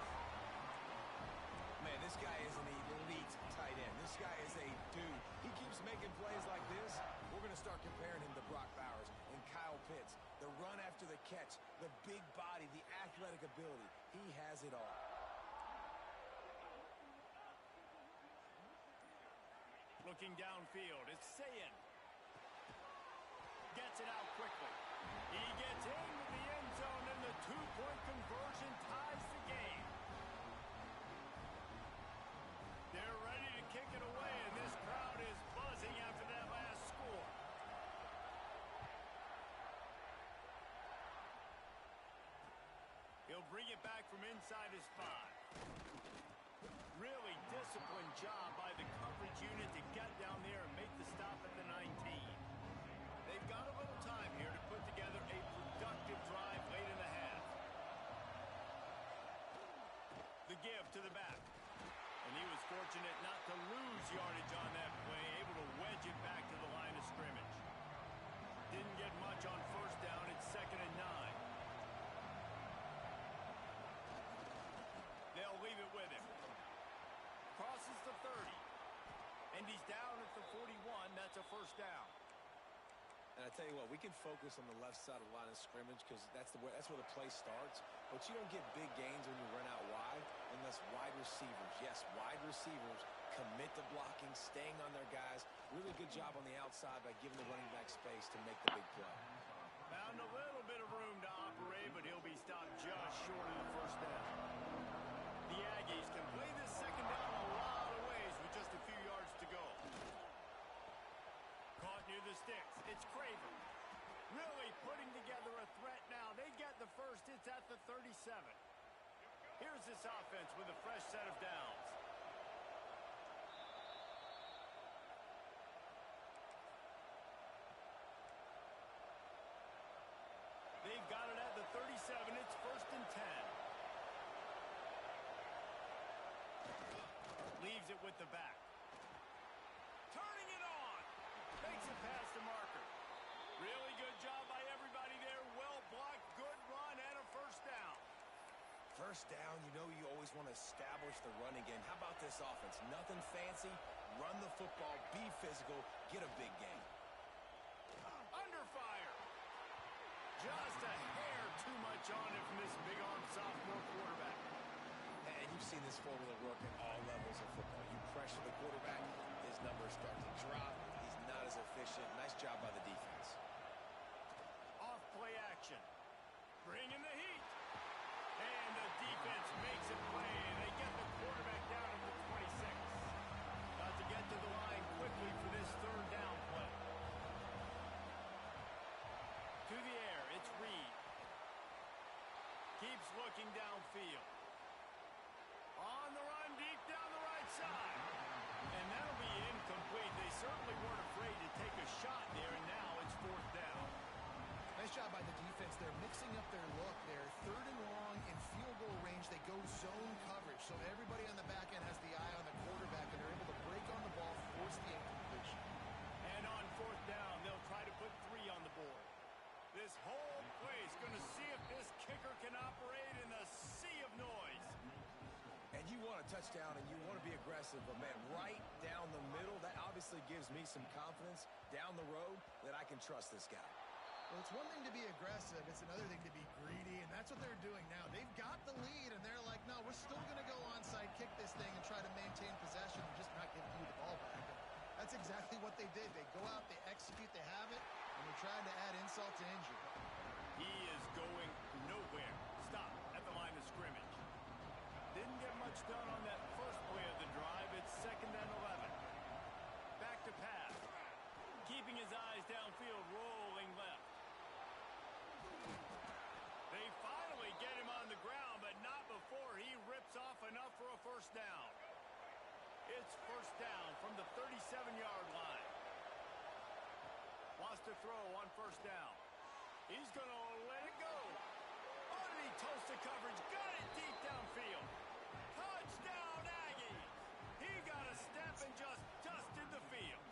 Man, this guy is an elite tight end. This guy is a dude. He keeps making plays like this. We're going to start comparing him to Brock Bowers and Kyle Pitts. The run after the catch, the big body, the athletic ability. He has it all. Looking downfield, it's Ncaa. Gets it out quickly. He gets into the end zone, and the two-point conversion ties the game. They're ready to kick it away, and this crowd is buzzing after that last score. He'll bring it back from inside his 5. Really disciplined job by the coverage unit to get down there and make the stop at the 19. They've got a little time here to put together a productive drive late in the half. The give to the back. And he was fortunate not to lose yardage on that play, able to wedge it back to the line of scrimmage. Didn't get much on first down. It's 2nd and 9. They'll leave it with him. Crosses the 30. And he's down at the 41. That's a first down. And I tell you what, we can focus on the left side of the line of scrimmage because that's where the play starts. But you don't get big gains when you run out wide unless wide receivers, yes, wide receivers commit to blocking, staying on their guys. Really good job on the outside by giving the running back space to make the big play. Found a little bit of room to operate, but he'll be stopped just short of the first down. The Aggies can play this second down a lot of ways with just a few yards to go. Caught near the sticks. It's Craver. Really putting together a threat now. They get the first. It's at the 37. Here's this offense with a fresh set of downs. They've got it at the 37. It's 1st and 10. Leaves it with the back. Turning it on. Makes it past the marker. Really good job by everybody there. Well blocked, good run, and a first down. First down, you know you always want to establish the running game. How about this offense? Nothing fancy. Run the football, be physical, get a big game. Under fire. Just a hair too much on it from this big-arm sophomore quarterback. And you've seen this formula work at all levels of football. You pressure the quarterback, his numbers start to drop. He's not as efficient. Nice job by the defense. Off play action. Bring in the heat. And the defense makes it play. They get the quarterback down at the 26. Got to get to the line quickly for this third down play. To the air, it's Reed. Keeps looking downfield. On the run, deep down the right side. And that'll be incomplete. They certainly weren't afraid to take a shot there, and now it's 4th down. Nice job by the defense. They're mixing up their look. They're 3rd and long in field goal range. They go zone coverage, so everybody on the back end has the eye on the quarterback, and they're able to break on the ball, force the incompletion. And on 4th down, they'll try to put 3 on the board. This whole place going to see if this kicker can operate in the sea of noise. And you want a touchdown and you want to be aggressive, but man, right down the middle, that obviously gives me some confidence down the road that I can trust this guy. Well, it's one thing to be aggressive. It's another thing to be greedy, and that's what they're doing now. They've got the lead, and they're like, no, we're still going to go onside, kick this thing, and try to maintain possession and just not giving you the ball back. And that's exactly what they did. They go out, they execute, they have it, and they're trying to add insult to injury. He is going nowhere. Stop at the line of scrimmage. Didn't get much done on that first play of the drive. It's 2nd and 11. Back to pass. Keep keeping his eyes downfield, rolling left. They finally get him on the ground, but not before he rips off enough for a first down. It's first down from the 37-yard line. Wants to throw on first down. He's going to let it go. Oh, did he toast the coverage? Got it deep downfield. Touchdown, Aggies. He got a step and just dusted the field.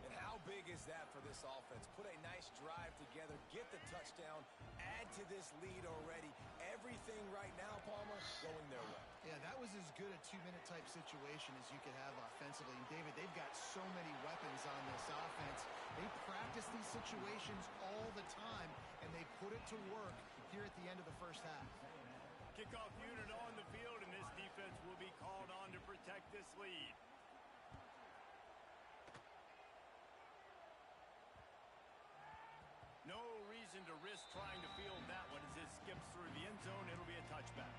And how big is that for this offense? Put a nice drive together, get the touchdown, add to this lead already. Everything right now, Palmer, going their way. Yeah, that was as good a two-minute type situation as you could have offensively. And David, they've got so many weapons on this offense. They practice these situations all the time, and they put it to work here at the end of the first half. Kickoff unit on the field, and this defense will be called on to protect this lead. No reason to risk trying to field that one as it skips through the end zone. It'll be a touchback.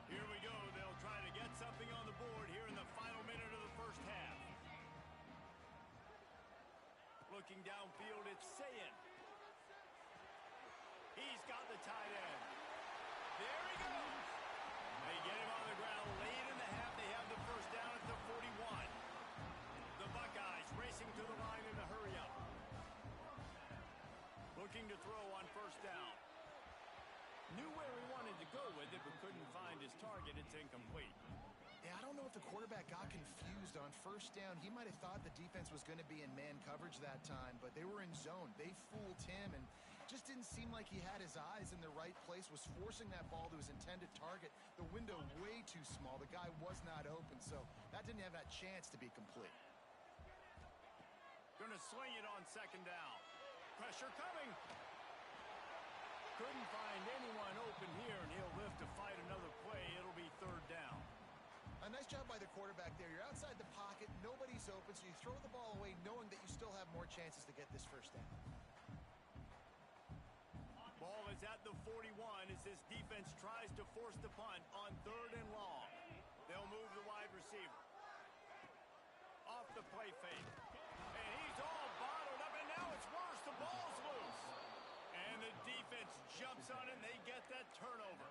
Here we go. They'll try to get something on the board here in the final minute of the first half. Looking downfield, it's Ncaa. He's got the tight end. There he goes. They get him on the ground late in the half. They have the first down at the 41. The Buckeyes racing to the line in a hurry up. Looking to throw on first down. Knew where he wanted to go with it, but couldn't find his target. It's incomplete. Yeah, I don't know if the quarterback got confused on first down. He might have thought the defense was going to be in man coverage that time, but they were in zone. They fooled him and just didn't seem like he had his eyes in the right place, was forcing that ball to his intended target. The window way too small. The guy was not open, so that didn't have that chance to be complete. Going to swing it on second down. Pressure coming. Couldn't find anyone open here, and he'll live to fight another play. It'll be third down. A nice job by the quarterback there. You're outside the pocket, nobody's open, so you throw the ball away knowing that you still have more chances to get this first down. Ball is at the 41 as this defense tries to force the punt on third and long. They'll move the wide receiver. Off the play fake. And he's all bottled up, and now it's worse. The ball's loose. And the defense jumps on it, and they get that turnover.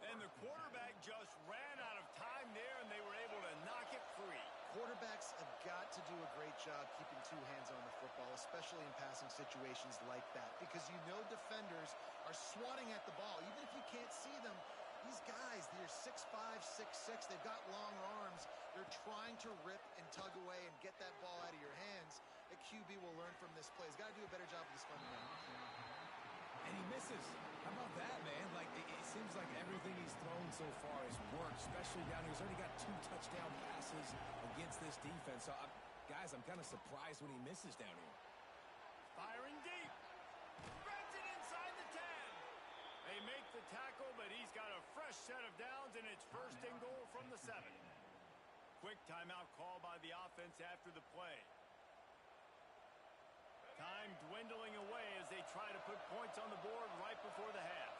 And the quarterback just ran out of time there, and they were able to knock it free. Quarterbacks have got to do a great job keeping two hands on the football, especially in passing situations like that, because you know defenders are swatting at the ball. Even if you can't see them, these guys, they're 6'5", 6'6", they've got long arms. They're trying to rip and tug away and get that ball out of your hands. The QB will learn from this play. He's got to do a better job of this fundamental. And he misses. How about that, man? Like, it seems like everything he's thrown so far has worked, especially down here. He's already got 2 touchdown passes against this defense. So, guys, I'm kind of surprised when he misses down here. Firing deep. Spreads it inside the 10. They make the tackle, but he's got a fresh set of downs, and it's first and goal from the 7. Quick timeout call by the offense after the play. Time dwindling away as they try to put points on the board right before the half.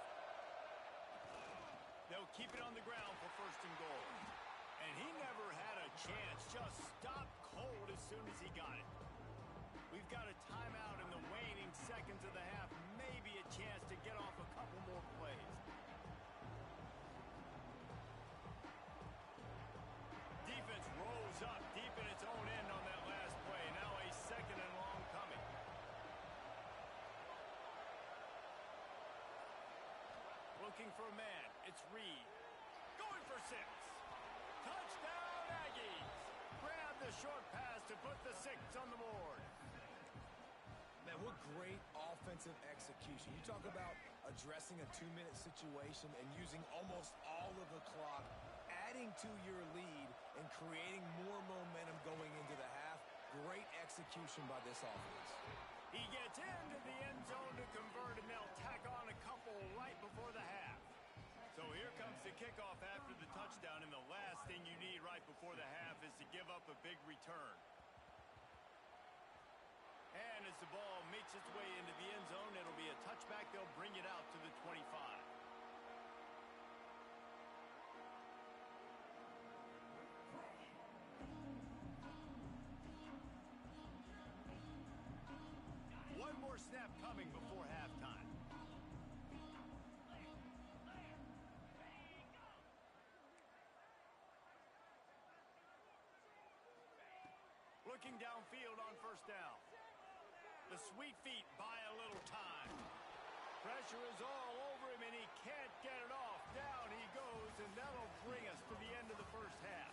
They'll keep it on the ground for first and goal. And he never had a chance. Just stopped cold as soon as he got it. We've got a timeout in the waning seconds of the half. Maybe a chance to get off a couple more plays. Defense rolls up deep in its own end on that last play. Now a second and long coming. Looking for a man. It's Reed. Going for 6. Touchdown, Aggies. Grab the short pass to put the 6 on the board. Man, what great offensive execution. You talk about addressing a 2-minute situation and using almost all of the clock, adding to your lead and creating more momentum going into the half. Great execution by this offense. He gets into the end zone to convert, and they'll tack on a couple right before the half. So here comes the kickoff after the touchdown, and the last thing you need right before the half is to give up a big return. And as the ball makes its way into the end zone, it'll be a touchback. They'll bring it out to the 25. Looking downfield on first down. The sweet feet buy a little time. Pressure is all over him, and he can't get it off. Down he goes, and that'll bring us to the end of the first half.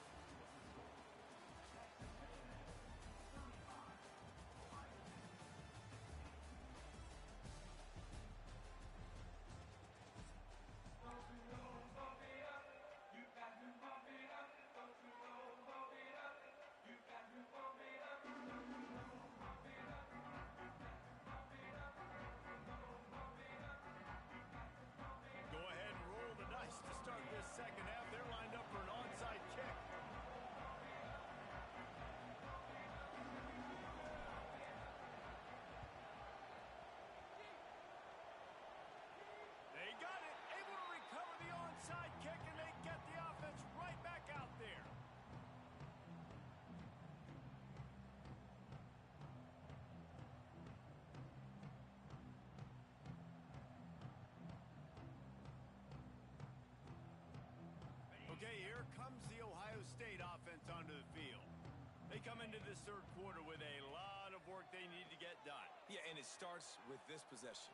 Go ahead and roll the dice to start this second half. They're lined up for an onside kick. They got it, able to recover the onside kick, and they get the offense right back out there. Okay, here comes the Ohio State offense onto the field. They come into this third quarter with a lot of work they need to get done. Yeah, and it starts with this possession.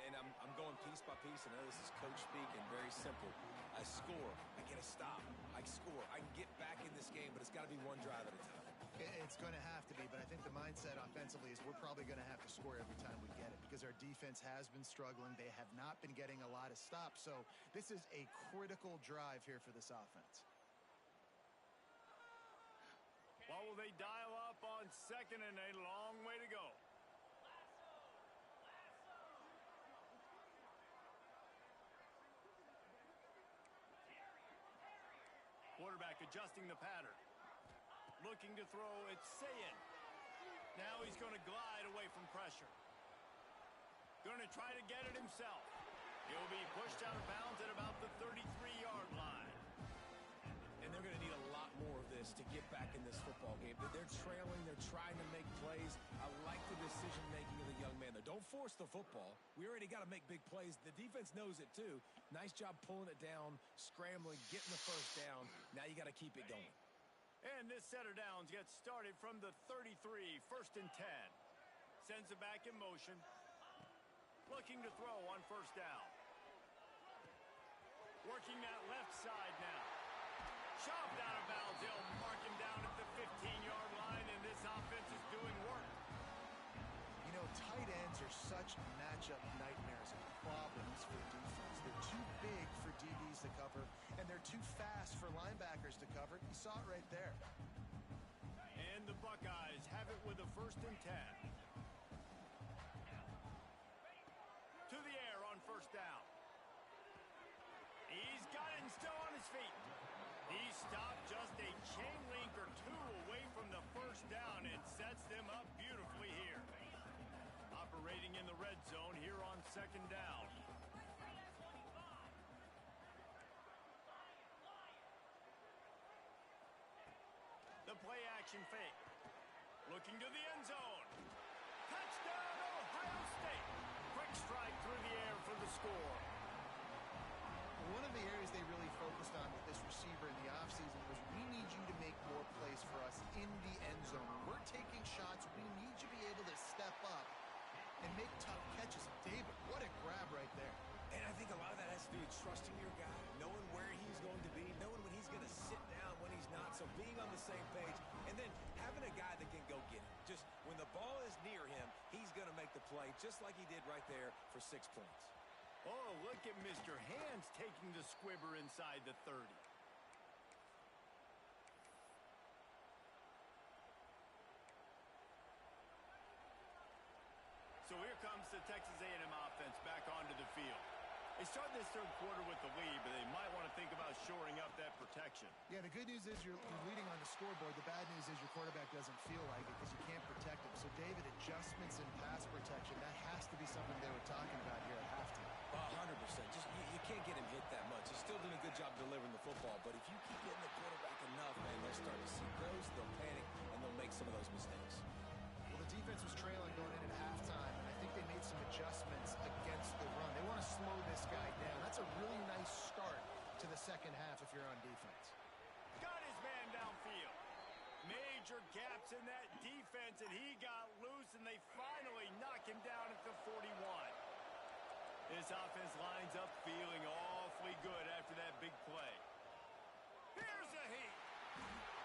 And I'm going piece by piece. I know this is coach speak and very simple. I score. I get a stop. I score. I can get back in this game, but it's got to be one drive at a time. It's going to have to be, but I think the mindset offensively is we're probably going to have to score every time we get it because our defense has been struggling. They have not been getting a lot of stops, so this is a critical drive here for this offense. What will they dial up on second, and a long way to go? Quarterback adjusting the pattern. Looking to throw, it's Ncaa. Now he's going to glide away from pressure. Going to try to get it himself. He'll be pushed out of bounds at about the 33-yard line. And they're going to need a lot more of this to get back in this football game. They're trailing. They're trying to make plays. I like the decision-making of the young man there. Don't force the football. We already got to make big plays. The defense knows it, too. Nice job pulling it down, scrambling, getting the first down. Now you got to keep it going. And this set of downs gets started from the 33, 1st and 10. Sends it back in motion. Looking to throw on first down. Working that left side now. Shoved out of bounds. They'll mark him down at the 15-yard line, and this offense is doing work. You know, tight ends are such matchup nightmares and problems for defense. They're too big for DBs to cover, and they're too fast for linebackers to cover. You saw it right there. And the Buckeyes have it with a 1st and 10. To the air on first down. He's got it and still on his feet. He stopped just a chain link or two away from the first down and sets them up beautifully here. Operating in the red zone here on second down. The play action fake. Looking to the end zone. Touchdown, Ohio State. Quick strike through the air for the score. One of the areas they really focused on with this receiver in the offseason was we need you to make more plays for us in the end zone. When we're taking shots, we need you to be able to step up and make tough catches. David, what a grab right there. And I think a lot of that has to do with trusting your guy, knowing where he's going to be, knowing when he's going to sit down, when he's not, so being on the same page, and then having a guy that can go get it. Just when the ball is near him, he's going to make the play, just like he did right there for 6 points. Oh, look at Mr. Hands taking the squibber inside the 30. So here comes the Texas A&M offense back onto the field. They start this third quarter with the lead, but they might want to think about shoring up that protection. Yeah, the good news is you're leading on the scoreboard. The bad news is your quarterback doesn't feel like it because you can't protect him. So, David, adjustments in pass protection, that has to be something they were talking about here at halftime. 100%. Just you can't get him hit that much. He's still doing a good job delivering the football, but if you keep hitting the quarterback enough, man, they'll start to see those, they'll panic, and they'll make some of those mistakes. Well, the defense was trailing going in at halftime, and I think they made some adjustments against the run. They want to slow this guy down. That's a really nice start to the second half if you're on defense. Got his man downfield. Major gaps in that defense, and he got loose, and they finally knock him down at the 41. This offense lines up feeling awfully good after that big play. Here's a heat.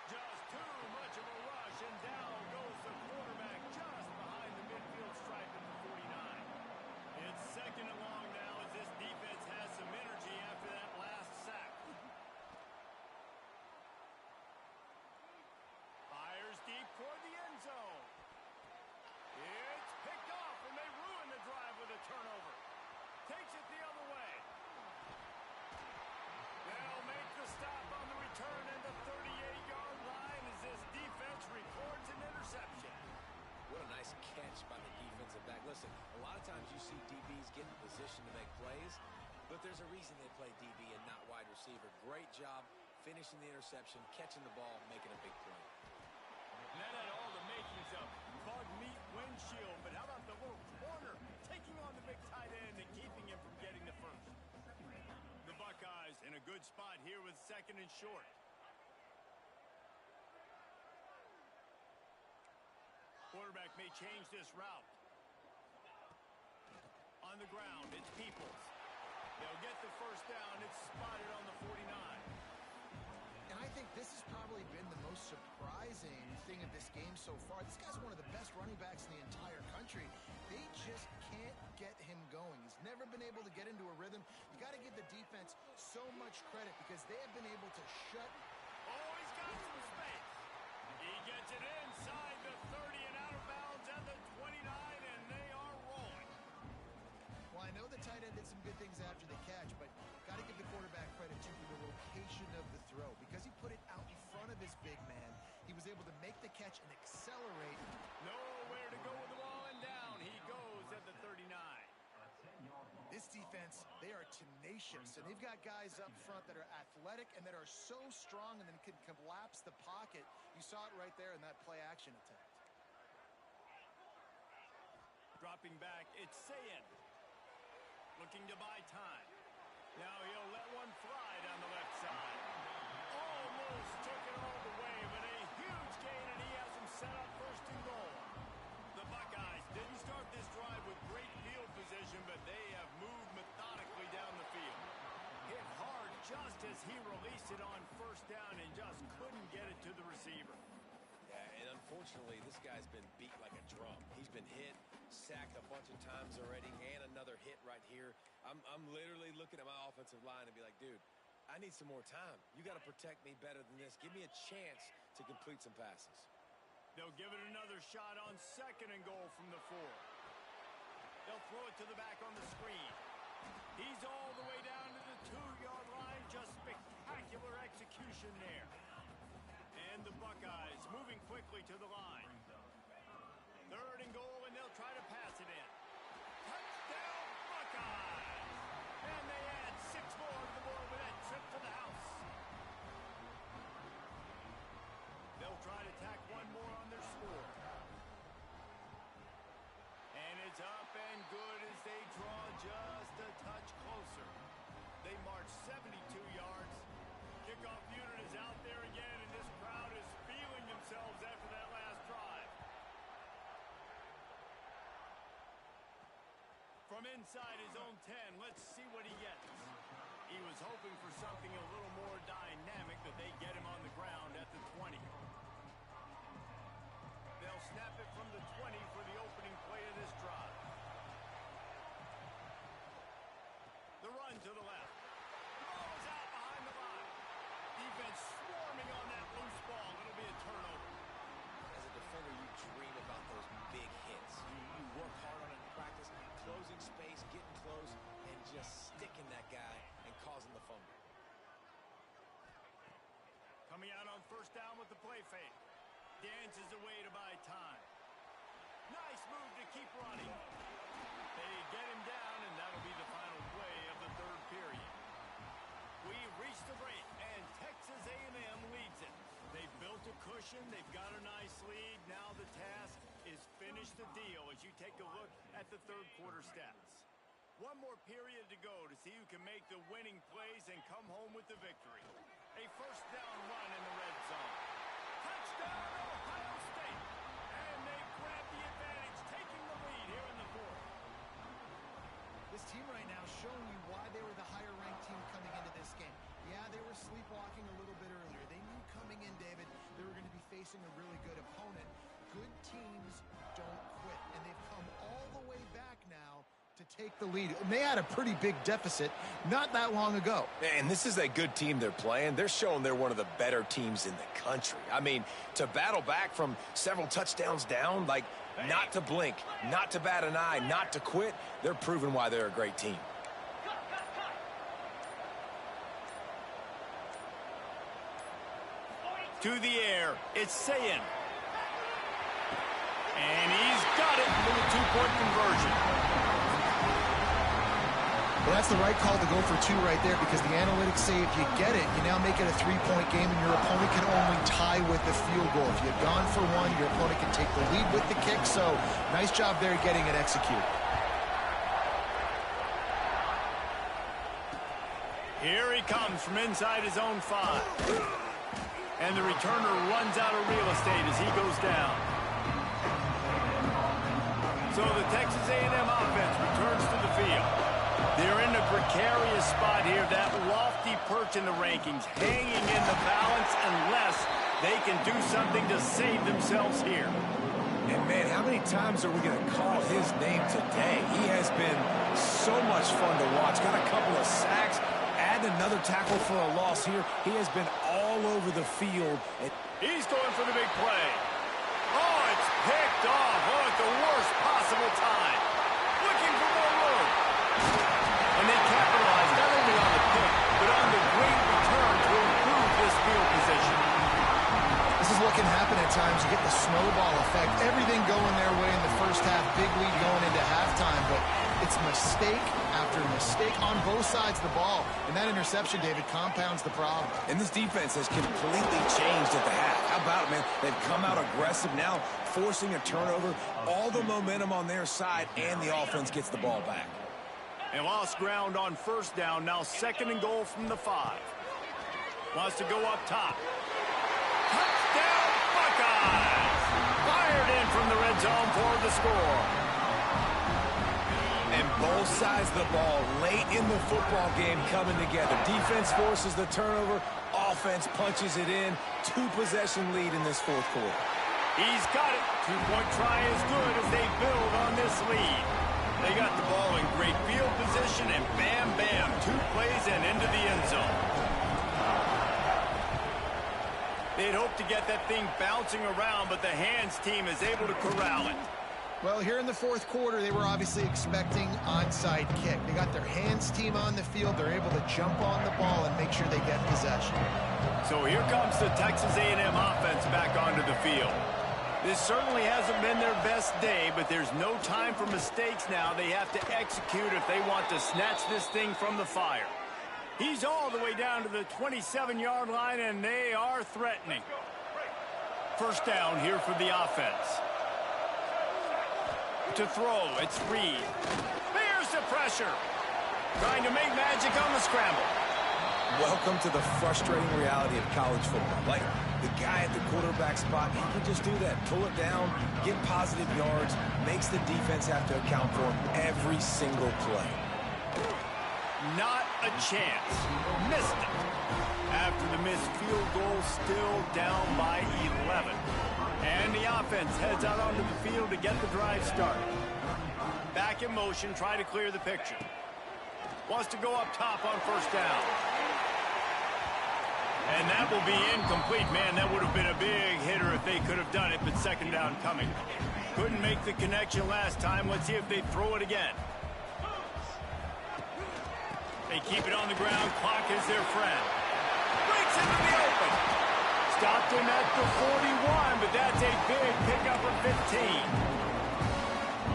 Just too much of a rush, and down goes the quarterback just behind the midfield stripe at the 49. It's second and long now as this defense has some energy after that last sack. Fires deep toward the end zone. It's picked off, and they ruin the drive with a turnover. Takes it the other way. They'll make the stop on the return at the 38-yard line as this defense records an interception. What a nice catch by the defensive back. Listen, a lot of times you see DBs get in position to make plays, but there's a reason they play DB and not wide receiver. Great job finishing the interception, catching the ball, making a big play. And that had all the makings of bug meat windshield, but how about the little corner taking on the big tight end and keeping him from getting the first? The Buckeyes in a good spot here with second and short. Quarterback may change this route. On the ground, it's Peoples. They'll get the first down. It's spotted on the 49. And I think this has probably been the most surprising thing of this game so far. This guy's one of the best running backs in the entire country. They just can't get him going. He's never been able to get into a rhythm. You got to give the defense so much credit because they have been able to shut. Oh, he's got some space. He gets it inside the 30 and out of bounds at the 29, and they are rolling. Well, I know the tight end did some good things after the catch, but got to give the quarterback credit too for the location of the throw. Because he put it out in front of his big man, he was able to make the catch and accelerate. Nowhere to go with the ball, and down he goes at the 39. This defense, they are tenacious, and they've got guys up front that are athletic and that are so strong and then can collapse the pocket. You saw it right there in that play-action attempt. Dropping back, it's Ncaa. Looking to buy time. Now he'll let one fly down the left side. Almost took it all the way, but a huge gain, and he has him set up first and goal. The Buckeyes didn't start this drive with great field position, but they have moved methodically down the field. Hit hard just as he released it on first down and just couldn't get it to the receiver. Yeah, and unfortunately, this guy's been beat like a drum. He's been hit, sacked a bunch of times already, and another hit right here. I'm literally looking at my offensive line and be like, dude, I need some more time. You got to protect me better than this. Give me a chance to complete some passes. They'll give it another shot on second and goal from the 4. They'll throw it to the back on the screen. He's all the way down to the 2-yard line. Just spectacular execution there. And the Buckeyes moving quickly to the line. Third and goal, and they'll try to pass it in. Touchdown, Buckeyes! And they add 6 more to the board with that trip to the house. They'll try to tack one more on their score. And it's up and good as they draw just a touch closer. They march 72 yards. Kickoff unit is out there again, and this crowd is feeling themselves after that last drive. From inside his own 10, let's see what he gets. He was hoping for something a little more dynamic, but they get him on the ground at the 20. They'll snap it from the 20 for the opening play of this drive. The run to the left. The ball is out behind the line. Defense swarming on that loose ball. It'll be a turnover. As a defender, you dream about those big hits. You work hard on it in practice, closing space, getting close, and just sticking that guy and causing the fumble. Coming out on first down with the play fake. Dances away to buy time. Nice move to keep running. They get him down, and that'll be the final play of the third period. We reach the break, and Texas A&M leads it. They've built a cushion. They've got a nice lead. Now the task is finish the deal as you take a look at the third quarter stats. One more period to go to see who can make the winning plays and come home with the victory. A first down run in the red zone. Touchdown! facing a really good opponent. Good teams don't quit, and they've come all the way back now to take the lead. And they had a pretty big deficit not that long ago. And this is a good team they're playing. They're showing they're one of the better teams in the country. I mean, to battle back from several touchdowns down, like not to blink, not to bat an eye, not to quit, they're proving why they're a great team. To the air, it's Ncaa. And he's got it for the two-point conversion. Well, that's the right call to go for two right there, because the analytics say if you get it, you now make it a three-point game, and your opponent can only tie with the field goal. If you've gone for one, your opponent can take the lead with the kick. So nice job there getting it executed. Here he comes from inside his own 5. And the returner runs out of real estate as he goes down. So the Texas A&M offense returns to the field. They're in a precarious spot here, that lofty perch in the rankings, hanging in the balance unless they can do something to save themselves here. And, man, how many times are we going to call his name today? He has been so much fun to watch. Got a couple of sacks. Add another tackle for a loss here. He has been all over the field. He's going for the big play. Oh, it's picked off. Oh, at the worst possible time. Looking for more room. And they capitalize not only on the pick, but on the great return to improve this field position. This is what can happen at times. You get the snowball effect. Everything going their way in the first half. Big lead going into halftime, but it's mistake after mistake on both sides of the ball. And that interception, David, compounds the problem. And this defense has completely changed at the half. How about it, man? They've come out aggressive now, forcing a turnover. All the momentum on their side, and the offense gets the ball back. And lost ground on first down. Now 2nd and goal from the 5. Wants to go up top. Touchdown, Buckeyes! Fired in from the red zone for the score. And both sides of the ball late in the football game coming together. Defense forces the turnover. Offense punches it in. 2-possession lead in this fourth quarter. He's got it. 2-point try is good as they build on this lead. They got the ball in great field position, and bam, bam, 2 plays and into the end zone. They'd hoped to get that thing bouncing around, but the hands team is able to corral it. Well, here in the fourth quarter, they were obviously expecting onside kick. They got their hands team on the field. They're able to jump on the ball and make sure they get possession. So here comes the Texas A&M offense back onto the field. This certainly hasn't been their best day, but there's no time for mistakes now. They have to execute if they want to snatch this thing from the fire. He's all the way down to the 27-yard line, and they are threatening. First down here for the offense. To throw, it's Reed. There's the pressure. Trying to make magic on the scramble. Welcome to the frustrating reality of college football. Like, the guy at the quarterback spot, he can just do that. Pull it down, get positive yards, makes the defense have to account for him every single play. Not a chance. Missed it. After the missed field goal, still down by 11. And the offense heads out onto the field to get the drive started. Back in motion, try to clear the picture. Wants to go up top on first down. And that will be incomplete. Man, that would have been a big hitter if they could have done it, but second down coming. Couldn't make the connection last time. Let's see if they throw it again. They keep it on the ground. Clock is their friend. Breaks into the open. Stopped him at the 41, but that's a big pickup of 15.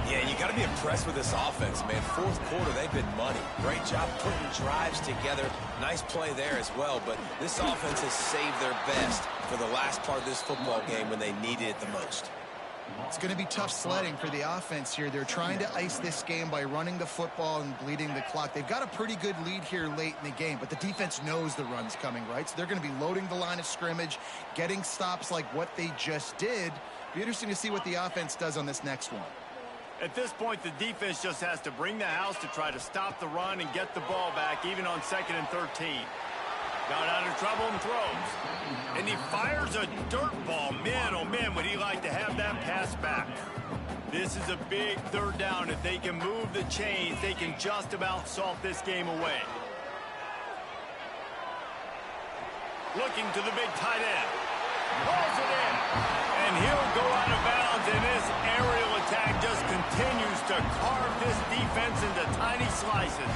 Yeah, you got to be impressed with this offense, man. Fourth quarter, they've been money. Great job putting drives together. Nice play there as well, but this offense has saved their best for the last part of this football game when they needed it the most. It's going to be tough sledding for the offense here. They're trying to ice this game by running the football and bleeding the clock. They've got a pretty good lead here late in the game, but the defense knows the run's coming, right? So they're going to be loading the line of scrimmage, getting stops like what they just did. Be interesting to see what the offense does on this next one. At this point, the defense just has to bring the house to try to stop the run and get the ball back, even on 2nd and 13. Got out of trouble and throws. And he fires a dirt ball. Man, oh man, would he like to have that pass back. This is a big third down. If they can move the chains, they can just about salt this game away. Looking to the big tight end. Pulls it in. And he'll go out of bounds, and this aerial attack just continues to carve this defense into tiny slices.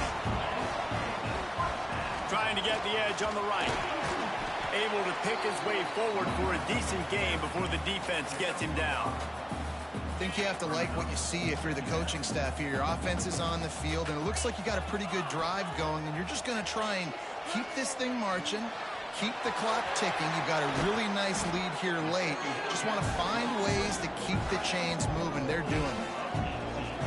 Trying to get the edge on the right. Able to pick his way forward for a decent game before the defense gets him down. I think you have to like what you see if you're the coaching staff here. Your offense is on the field, and it looks like you got a pretty good drive going, and you're just going to try and keep this thing marching, keep the clock ticking. You've got a really nice lead here late. Just want to find ways to keep the chains moving. They're doing it.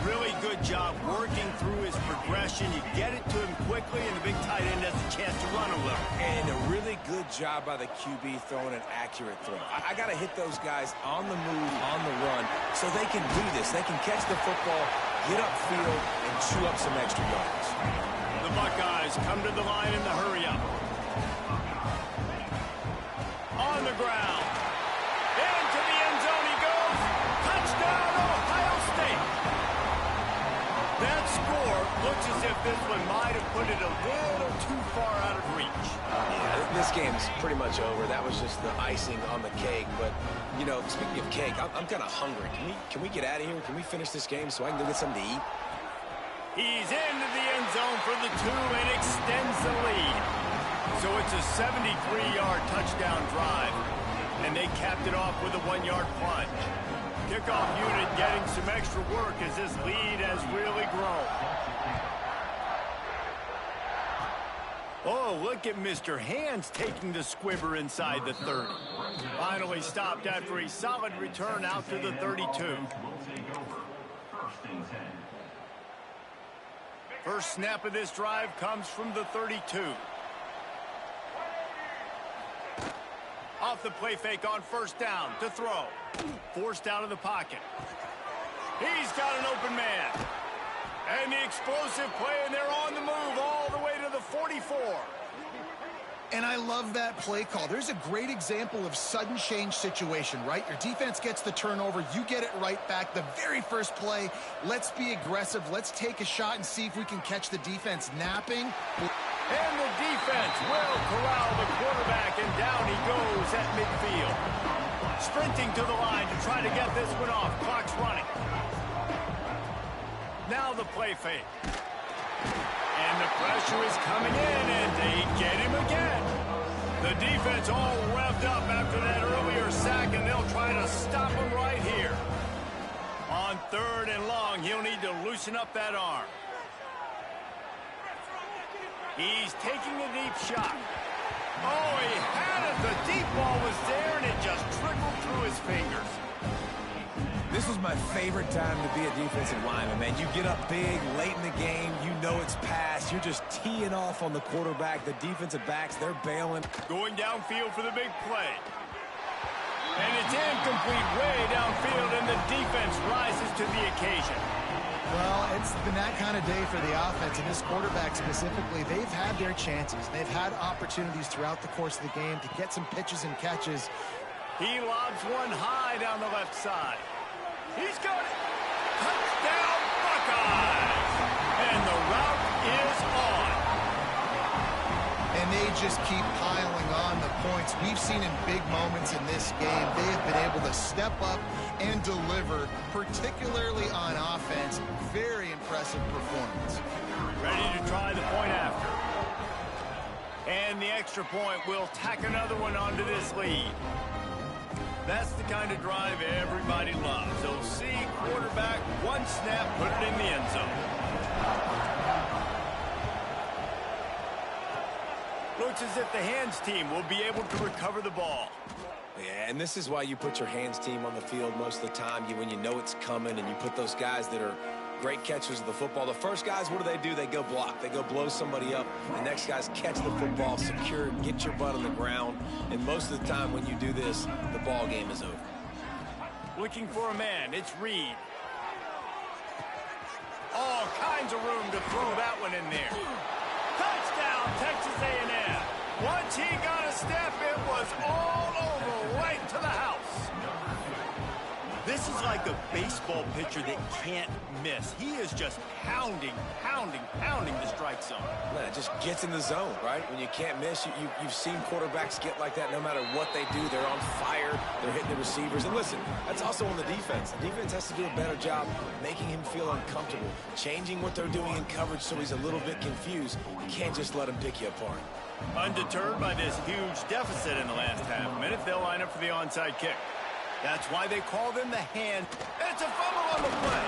Really good job working through his progression. You get it to him quickly, and the big tight end has a chance to run a little. And a really good job by the QB throwing an accurate throw. I got to hit those guys on the move, on the run, so they can do this. They can catch the football, get upfield, and chew up some extra yards. The Buckeyes come to the line in the hurry-up. On the ground. Into the end zone he goes. Touchdown, Ohio State. That score looks as if this one might have put it a little too far out of reach. Yeah, this game's pretty much over. That was just the icing on the cake. But, you know, speaking of cake, I'm kind of hungry. Can we get out of here? Can we finish this game so I can go get something to eat? He's into the end zone for the 2 and extends the lead. So it's a 73-yard touchdown drive, and they capped it off with a 1-yard plunge. Kickoff unit getting some extra work as this lead has really grown. Oh, look at Mr. Hands taking the squibber inside the 30. Finally stopped after a solid return out to the 32. First snap of this drive comes from the 32. Off the play fake on first down to throw. Forced out of the pocket. He's got an open man. And the explosive play, and they're on the move all the way to the 44. And I love that play call. There's a great example of sudden change situation, right? Your defense gets the turnover. You get it right back. The very first play, let's be aggressive. Let's take a shot and see if we can catch the defense napping. And the defense will corral the quarterback, and down he goes at midfield. Sprinting to the line to try to get this one off. Clock's running. Now the play fake. And the pressure is coming in, and they get him again. The defense all revved up after that earlier sack, and they'll try to stop him right here. On 3rd and long, he'll need to loosen up that arm. He's taking a deep shot. Oh, he had it. The deep ball was there, and it just trickled through his fingers. This was my favorite time to be a defensive lineman, man. You get up big, late in the game, you know it's past. You're just teeing off on the quarterback. The defensive backs, they're bailing. Going downfield for the big play. And it's incomplete way downfield, and the defense rises to the occasion. Well, it's been that kind of day for the offense, and this quarterback specifically. They've had their chances. They've had opportunities throughout the course of the game to get some pitches and catches. He lobs one high down the left side. He's got it. Touchdown, Buckeyes. And the route is on. And they just keep piling on the points. We've seen in big moments in this game, they have been able to step up and deliver, particularly on offense. Very impressive performance. Ready to try the point after. And the extra point will tack another one onto this lead. That's the kind of drive everybody loves. They'll see quarterback, one snap, put it in the end zone. Looks as if the hands team will be able to recover the ball. Yeah, and this is why you put your hands team on the field most of the time. When you know it's coming, and you put those guys that are great catchers of the football. The first guys, what do? They go block. They go blow somebody up. The next guys catch the football, secure, get your butt on the ground. And most of the time when you do this, the ball game is over. Looking for a man. It's Reed. All kinds of room to throw that one in there. Touchdown, Texas A&M. Once he got a step, it was all over, right to the house. This is like a baseball pitcher that can't miss. He is just pounding the strike zone. Man, it just gets in the zone, right? When you can't miss, you've seen quarterbacks get like that no matter what they do. They're on fire. They're hitting the receivers. And listen, that's also on the defense. The defense has to do a better job making him feel uncomfortable, changing what they're doing in coverage so he's a little bit confused. You can't just let him pick you apart. Undeterred by this huge deficit in the last half minute, they'll line up for the onside kick. That's why they call them the hand. It's a fumble on the play.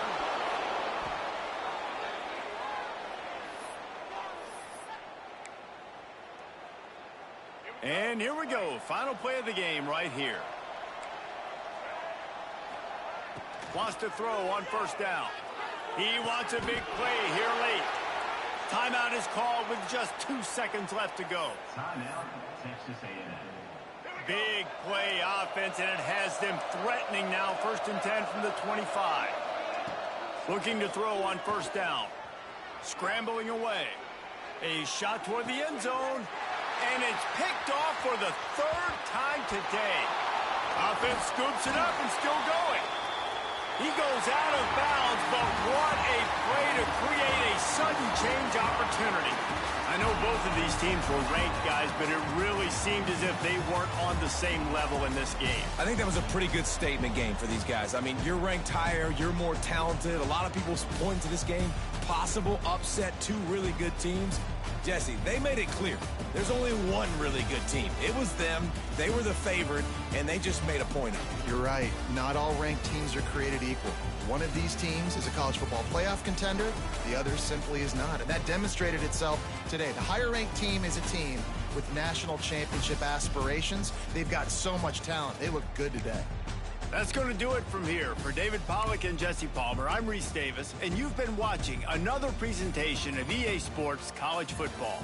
And here we go. Final play of the game right here. Wants to throw on first down. He wants a big play here late. Timeout is called with just 2 seconds left to go. Timeout, Texas A&M. Big play offense, and it has them threatening now. 1st and 10 from the 25. Looking to throw on first down. Scrambling away. A shot toward the end zone, and it's picked off for the 3rd time today. Offense scoops it up and still going. He goes out of bounds, but what a play to create a sudden change opportunity. I know both of these teams were ranked, guys, but it really seemed as if they weren't on the same level in this game. I think that was a pretty good statement game for these guys. I mean, you're ranked higher, you're more talented. A lot of people point to this game, possible upset, 2 really good teams. Jesse, they made it clear. There's only one really good team. It was them. They were the favorite, and they just made a point of it. You're right. Not all ranked teams are created equal. One of these teams is a college football playoff contender. The other simply is not. And that demonstrated itself today. The higher-ranked team is a team with national championship aspirations. They've got so much talent. They look good today. That's going to do it from here. For David Pollack and Jesse Palmer, I'm Reese Davis, and you've been watching another presentation of EA Sports College Football.